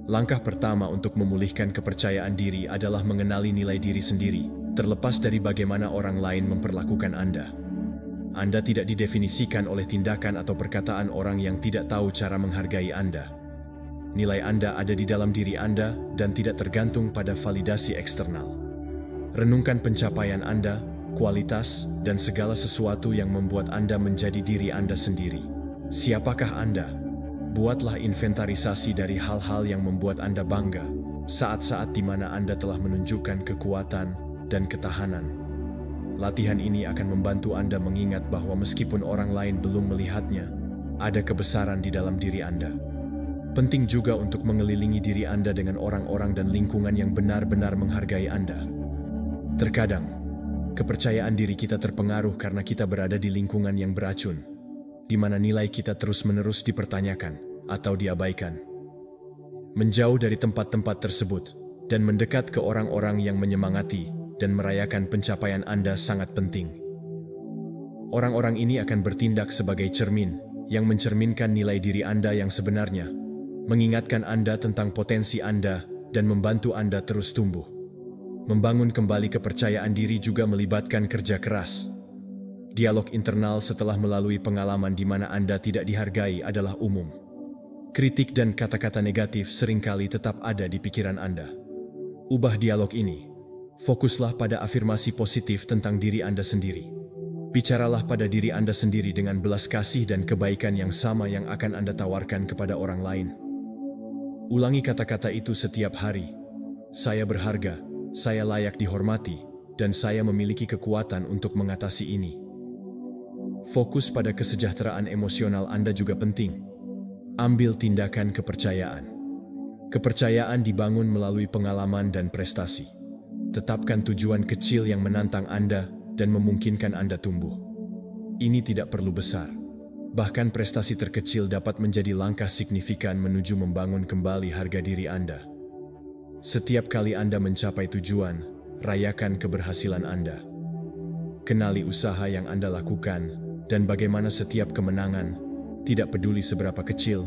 A: Langkah pertama untuk memulihkan kepercayaan diri adalah mengenali nilai diri sendiri, terlepas dari bagaimana orang lain memperlakukan Anda. Anda tidak didefinisikan oleh tindakan atau perkataan orang yang tidak tahu cara menghargai Anda. Nilai Anda ada di dalam diri Anda dan tidak tergantung pada validasi eksternal. Renungkan pencapaian Anda, kualitas, dan segala sesuatu yang membuat Anda menjadi diri Anda sendiri. Siapakah Anda? Buatlah inventarisasi dari hal-hal yang membuat Anda bangga, saat-saat di mana Anda telah menunjukkan kekuatan dan ketahanan. Latihan ini akan membantu Anda mengingat bahwa meskipun orang lain belum melihatnya, ada kebesaran di dalam diri Anda. Penting juga untuk mengelilingi diri Anda dengan orang-orang dan lingkungan yang benar-benar menghargai Anda. Terkadang, kepercayaan diri kita terpengaruh karena kita berada di lingkungan yang beracun, di mana nilai kita terus-menerus dipertanyakan atau diabaikan. Menjauh dari tempat-tempat tersebut dan mendekat ke orang-orang yang menyemangati dan merayakan pencapaian Anda sangat penting. Orang-orang ini akan bertindak sebagai cermin yang mencerminkan nilai diri Anda yang sebenarnya, mengingatkan Anda tentang potensi Anda dan membantu Anda terus tumbuh. Membangun kembali kepercayaan diri juga melibatkan kerja keras. Dialog internal setelah melalui pengalaman di mana Anda tidak dihargai adalah umum. Kritik dan kata-kata negatif seringkali tetap ada di pikiran Anda. Ubah dialog ini. Fokuslah pada afirmasi positif tentang diri Anda sendiri. Bicaralah pada diri Anda sendiri dengan belas kasih dan kebaikan yang sama yang akan Anda tawarkan kepada orang lain. Ulangi kata-kata itu setiap hari. Saya berharga, saya layak dihormati, dan saya memiliki kekuatan untuk mengatasi ini. Fokus pada kesejahteraan emosional Anda juga penting. Ambil tindakan kepercayaan. Kepercayaan dibangun melalui pengalaman dan prestasi. Tetapkan tujuan kecil yang menantang Anda dan memungkinkan Anda tumbuh. Ini tidak perlu besar. Bahkan prestasi terkecil dapat menjadi langkah signifikan menuju membangun kembali harga diri Anda. Setiap kali Anda mencapai tujuan, rayakan keberhasilan Anda. Kenali usaha yang Anda lakukan dan bagaimana setiap kemenangan, tidak peduli seberapa kecil,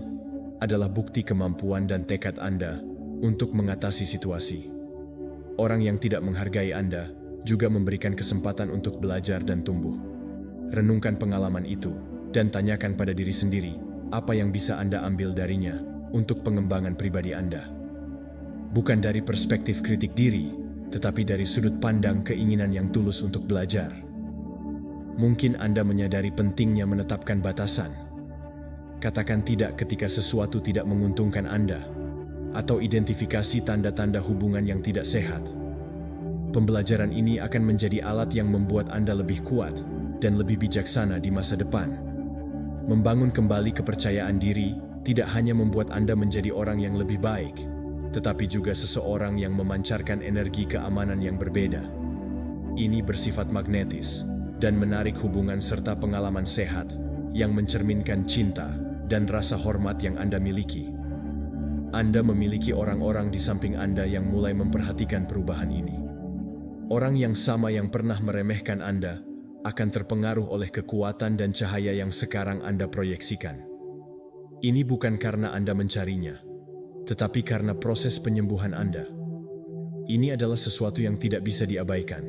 A: adalah bukti kemampuan dan tekad Anda untuk mengatasi situasi. Orang yang tidak menghargai Anda juga memberikan kesempatan untuk belajar dan tumbuh. Renungkan pengalaman itu dan tanyakan pada diri sendiri apa yang bisa Anda ambil darinya untuk pengembangan pribadi Anda. Bukan dari perspektif kritik diri, tetapi dari sudut pandang keinginan yang tulus untuk belajar. Mungkin Anda menyadari pentingnya menetapkan batasan. Katakan tidak ketika sesuatu tidak menguntungkan Anda, atau identifikasi tanda-tanda hubungan yang tidak sehat. Pembelajaran ini akan menjadi alat yang membuat Anda lebih kuat dan lebih bijaksana di masa depan. Membangun kembali kepercayaan diri tidak hanya membuat Anda menjadi orang yang lebih baik, tetapi juga seseorang yang memancarkan energi keamanan yang berbeda. Ini bersifat magnetis dan menarik hubungan serta pengalaman sehat yang mencerminkan cinta dan rasa hormat yang Anda miliki. Anda memiliki orang-orang di samping Anda yang mulai memperhatikan perubahan ini. Orang yang sama yang pernah meremehkan Anda akan terpengaruh oleh kekuatan dan cahaya yang sekarang Anda proyeksikan. Ini bukan karena Anda mencarinya, tetapi karena proses penyembuhan Anda. Ini adalah sesuatu yang tidak bisa diabaikan.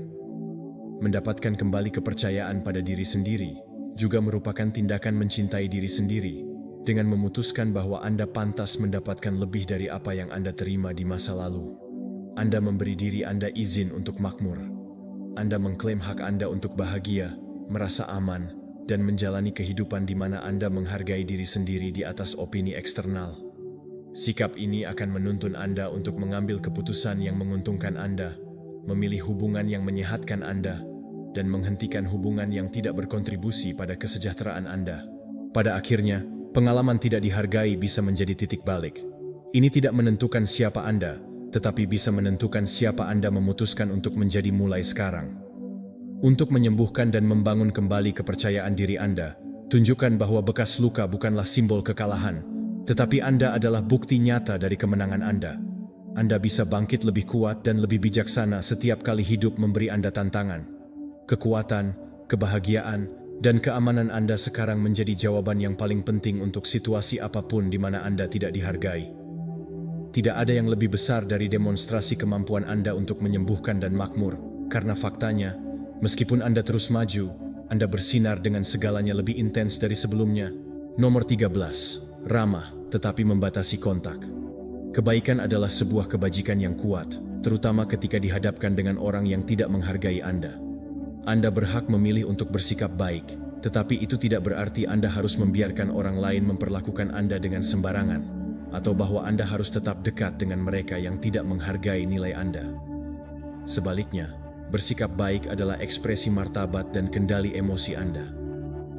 A: Mendapatkan kembali kepercayaan pada diri sendiri juga merupakan tindakan mencintai diri sendiri, dengan memutuskan bahwa Anda pantas mendapatkan lebih dari apa yang Anda terima di masa lalu. Anda memberi diri Anda izin untuk makmur. Anda mengklaim hak Anda untuk bahagia, merasa aman, dan menjalani kehidupan di mana Anda menghargai diri sendiri di atas opini eksternal. Sikap ini akan menuntun Anda untuk mengambil keputusan yang menguntungkan Anda, memilih hubungan yang menyehatkan Anda, dan menghentikan hubungan yang tidak berkontribusi pada kesejahteraan Anda. Pada akhirnya, pengalaman tidak dihargai bisa menjadi titik balik. Ini tidak menentukan siapa Anda, tetapi bisa menentukan siapa Anda memutuskan untuk menjadi mulai sekarang. Untuk menyembuhkan dan membangun kembali kepercayaan diri Anda, tunjukkan bahwa bekas luka bukanlah simbol kekalahan, tetapi Anda adalah bukti nyata dari kemenangan Anda. Anda bisa bangkit lebih kuat dan lebih bijaksana setiap kali hidup memberi Anda tantangan. Kekuatan, kebahagiaan, dan keamanan Anda sekarang menjadi jawaban yang paling penting untuk situasi apapun di mana Anda tidak dihargai. Tidak ada yang lebih besar dari demonstrasi kemampuan Anda untuk menyembuhkan dan makmur, karena faktanya, meskipun Anda terus maju, Anda bersinar dengan segalanya lebih intens dari sebelumnya. Nomor 13. Ramah, tetapi membatasi kontak. Kebaikan adalah sebuah kebajikan yang kuat, terutama ketika dihadapkan dengan orang yang tidak menghargai Anda. Anda berhak memilih untuk bersikap baik, tetapi itu tidak berarti Anda harus membiarkan orang lain memperlakukan Anda dengan sembarangan, atau bahwa Anda harus tetap dekat dengan mereka yang tidak menghargai nilai Anda. Sebaliknya, bersikap baik adalah ekspresi martabat dan kendali emosi Anda.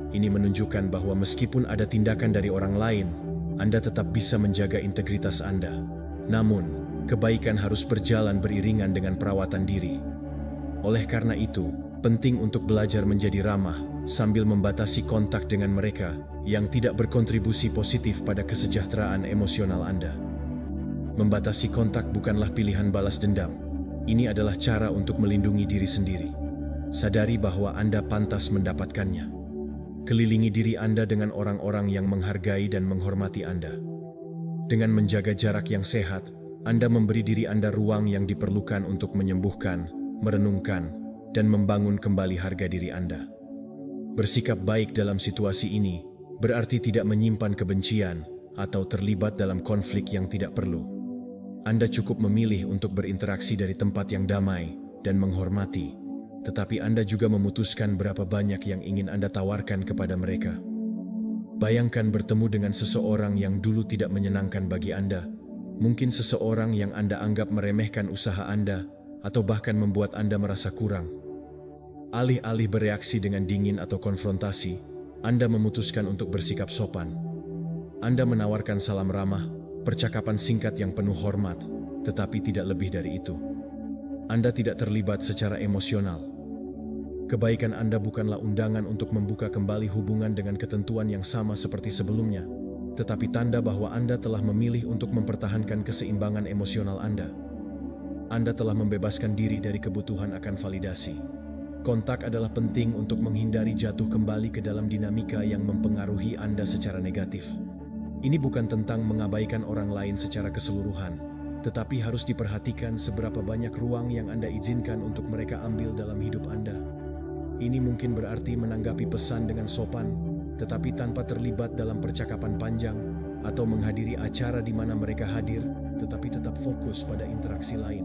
A: Ini menunjukkan bahwa meskipun ada tindakan dari orang lain, Anda tetap bisa menjaga integritas Anda. Namun, kebaikan harus berjalan beriringan dengan perawatan diri. Oleh karena itu, penting untuk belajar menjadi ramah sambil membatasi kontak dengan mereka yang tidak berkontribusi positif pada kesejahteraan emosional Anda. Membatasi kontak bukanlah pilihan balas dendam. Ini adalah cara untuk melindungi diri sendiri. Sadari bahwa Anda pantas mendapatkannya. Kelilingi diri Anda dengan orang-orang yang menghargai dan menghormati Anda. Dengan menjaga jarak yang sehat, Anda memberi diri Anda ruang yang diperlukan untuk menyembuhkan, merenungkan, dan membangun kembali harga diri Anda. Bersikap baik dalam situasi ini berarti tidak menyimpan kebencian atau terlibat dalam konflik yang tidak perlu. Anda cukup memilih untuk berinteraksi dari tempat yang damai dan menghormati, tetapi Anda juga memutuskan berapa banyak yang ingin Anda tawarkan kepada mereka. Bayangkan bertemu dengan seseorang yang dulu tidak menyenangkan bagi Anda, mungkin seseorang yang Anda anggap meremehkan usaha Anda, atau bahkan membuat Anda merasa kurang. Alih-alih bereaksi dengan dingin atau konfrontasi, Anda memutuskan untuk bersikap sopan. Anda menawarkan salam ramah, percakapan singkat yang penuh hormat, tetapi tidak lebih dari itu. Anda tidak terlibat secara emosional. Kebaikan Anda bukanlah undangan untuk membuka kembali hubungan dengan ketentuan yang sama seperti sebelumnya, tetapi tanda bahwa Anda telah memilih untuk mempertahankan keseimbangan emosional Anda. Anda telah membebaskan diri dari kebutuhan akan validasi. Kontak adalah penting untuk menghindari jatuh kembali ke dalam dinamika yang mempengaruhi Anda secara negatif. Ini bukan tentang mengabaikan orang lain secara keseluruhan, tetapi harus diperhatikan seberapa banyak ruang yang Anda izinkan untuk mereka ambil dalam hidup Anda. Ini mungkin berarti menanggapi pesan dengan sopan, tetapi tanpa terlibat dalam percakapan panjang, atau menghadiri acara di mana mereka hadir, tetapi tetap fokus pada interaksi lain.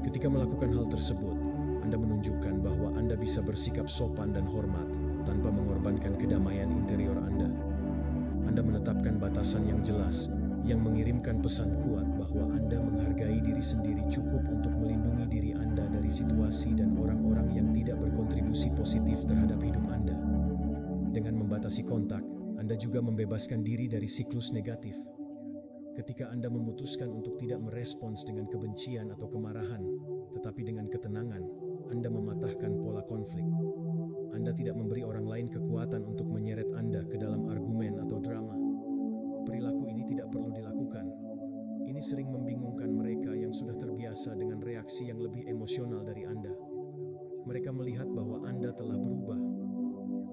A: Ketika melakukan hal tersebut, Anda menunjukkan bahwa Anda bisa bersikap sopan dan hormat tanpa mengorbankan kedamaian interior Anda. Anda menetapkan batasan yang jelas, yang mengirimkan pesan kuat bahwa Anda menghargai diri sendiri cukup untuk melindungi diri Anda dari situasi dan orang-orang yang tidak berkontribusi positif terhadap hidup Anda. Dengan membatasi kontak, Anda juga membebaskan diri dari siklus negatif. Ketika Anda memutuskan untuk tidak merespons dengan kebencian atau kemarahan, tetapi dengan ketenangan, Anda mematahkan pola konflik. Anda tidak memberi orang lain kekuatan untuk menyeret Anda ke dalam argumen atau drama. Perilaku ini tidak perlu dilakukan. Ini sering membingungkan mereka yang sudah terbiasa dengan reaksi yang lebih emosional dari Anda. Mereka melihat bahwa Anda telah berubah.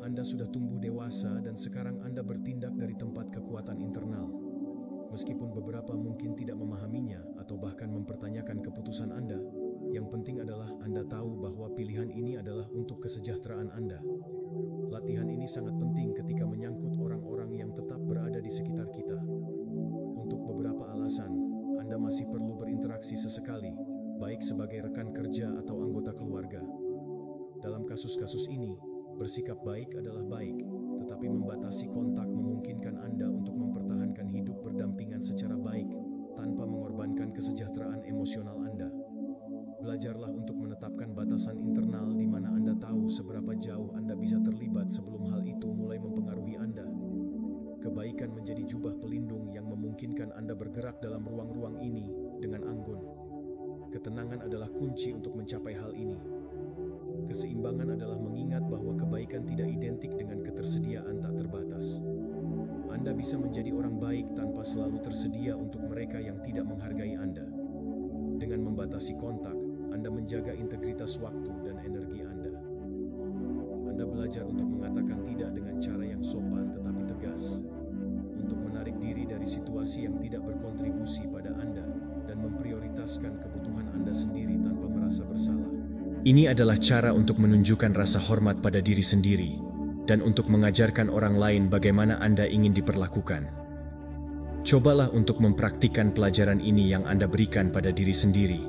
A: Anda sudah tumbuh dewasa dan sekarang Anda bertindak dari tempat kekuatan internal. Meskipun beberapa mungkin tidak memahaminya atau bahkan mempertanyakan keputusan Anda, yang penting adalah Anda tahu bahwa pilihan ini adalah untuk kesejahteraan Anda. Latihan ini sangat penting ketika menyangkut orang-orang yang tetap berada di sekitar kita. Untuk beberapa alasan, Anda masih perlu berinteraksi sesekali, baik sebagai rekan kerja atau anggota keluarga. Dalam kasus-kasus ini, bersikap baik adalah baik, tetapi membatasi kontak memungkinkan Anda untuk mempertahankan hidup berdampingan secara baik tanpa mengorbankan kesejahteraan emosional Anda. Belajarlah untuk menetapkan batasan internal di mana Anda tahu seberapa jauh Anda bisa terlibat sebelum hal itu mulai mempengaruhi Anda. Kebaikan menjadi jubah pelindung yang memungkinkan Anda bergerak dalam ruang-ruang ini dengan anggun. Ketenangan adalah kunci untuk mencapai hal ini. Keseimbangan adalah mengingat bahwa kebaikan tidak identik dengan ketersediaan tak terbatas. Anda bisa menjadi orang baik tanpa selalu tersedia untuk mereka yang tidak menghargai Anda. Dengan membatasi kontak, Anda menjaga integritas waktu dan energi Anda. Anda belajar untuk mengatakan tidak dengan cara yang sopan tetapi tegas, untuk menarik diri dari dari situasi yang tidak berkontribusi pada Anda dan memprioritaskan kebutuhan Anda sendiri tanpa merasa bersalah. Ini adalah cara untuk menunjukkan rasa hormat pada diri sendiri dan untuk mengajarkan orang lain bagaimana Anda ingin diperlakukan. Cobalah untuk mempraktikkan pelajaran ini yang Anda berikan pada diri sendiri,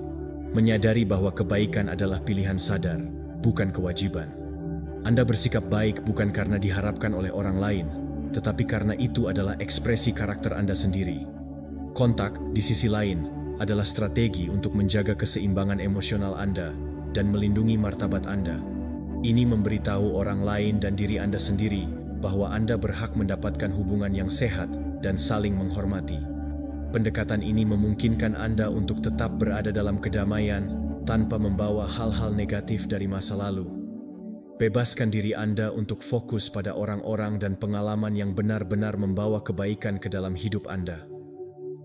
A: menyadari bahwa kebaikan adalah pilihan sadar, bukan kewajiban. Anda bersikap baik bukan karena diharapkan oleh orang lain, tetapi karena itu adalah ekspresi karakter Anda sendiri. Kontak, di sisi lain, adalah strategi untuk menjaga keseimbangan emosional Anda dan melindungi martabat Anda. Ini memberitahu orang lain dan diri Anda sendiri bahwa Anda berhak mendapatkan hubungan yang sehat dan saling menghormati. Pendekatan ini memungkinkan Anda untuk tetap berada dalam kedamaian tanpa membawa hal-hal negatif dari masa lalu. Bebaskan diri Anda untuk fokus pada orang-orang dan pengalaman yang benar-benar membawa kebaikan ke dalam hidup Anda.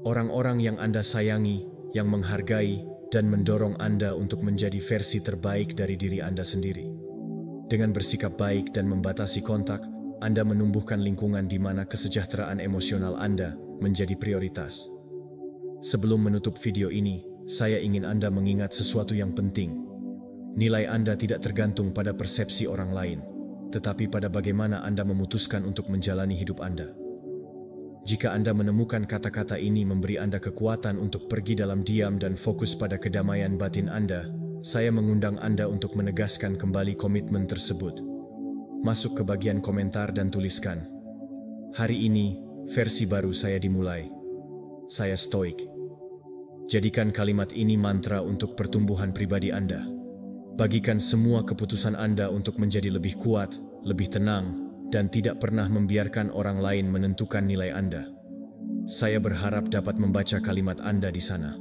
A: Orang-orang yang Anda sayangi, yang menghargai, dan mendorong Anda untuk menjadi versi terbaik dari diri Anda sendiri. Dengan bersikap baik dan membatasi kontak, Anda menumbuhkan lingkungan di mana kesejahteraan emosional Anda menjadi prioritas. Sebelum menutup video ini, saya ingin Anda mengingat sesuatu yang penting. Nilai Anda tidak tergantung pada persepsi orang lain, tetapi pada bagaimana Anda memutuskan untuk menjalani hidup Anda. Jika Anda menemukan kata-kata ini memberi Anda kekuatan untuk pergi dalam diam dan fokus pada kedamaian batin Anda, saya mengundang Anda untuk menegaskan kembali komitmen tersebut. Masuk ke bagian komentar dan tuliskan, "Hari ini, versi baru saya dimulai. Saya stoik." Jadikan kalimat ini mantra untuk pertumbuhan pribadi Anda. Bagikan semua keputusan Anda untuk menjadi lebih kuat, lebih tenang, dan tidak pernah membiarkan orang lain menentukan nilai Anda. Saya berharap dapat membaca kalimat Anda di sana.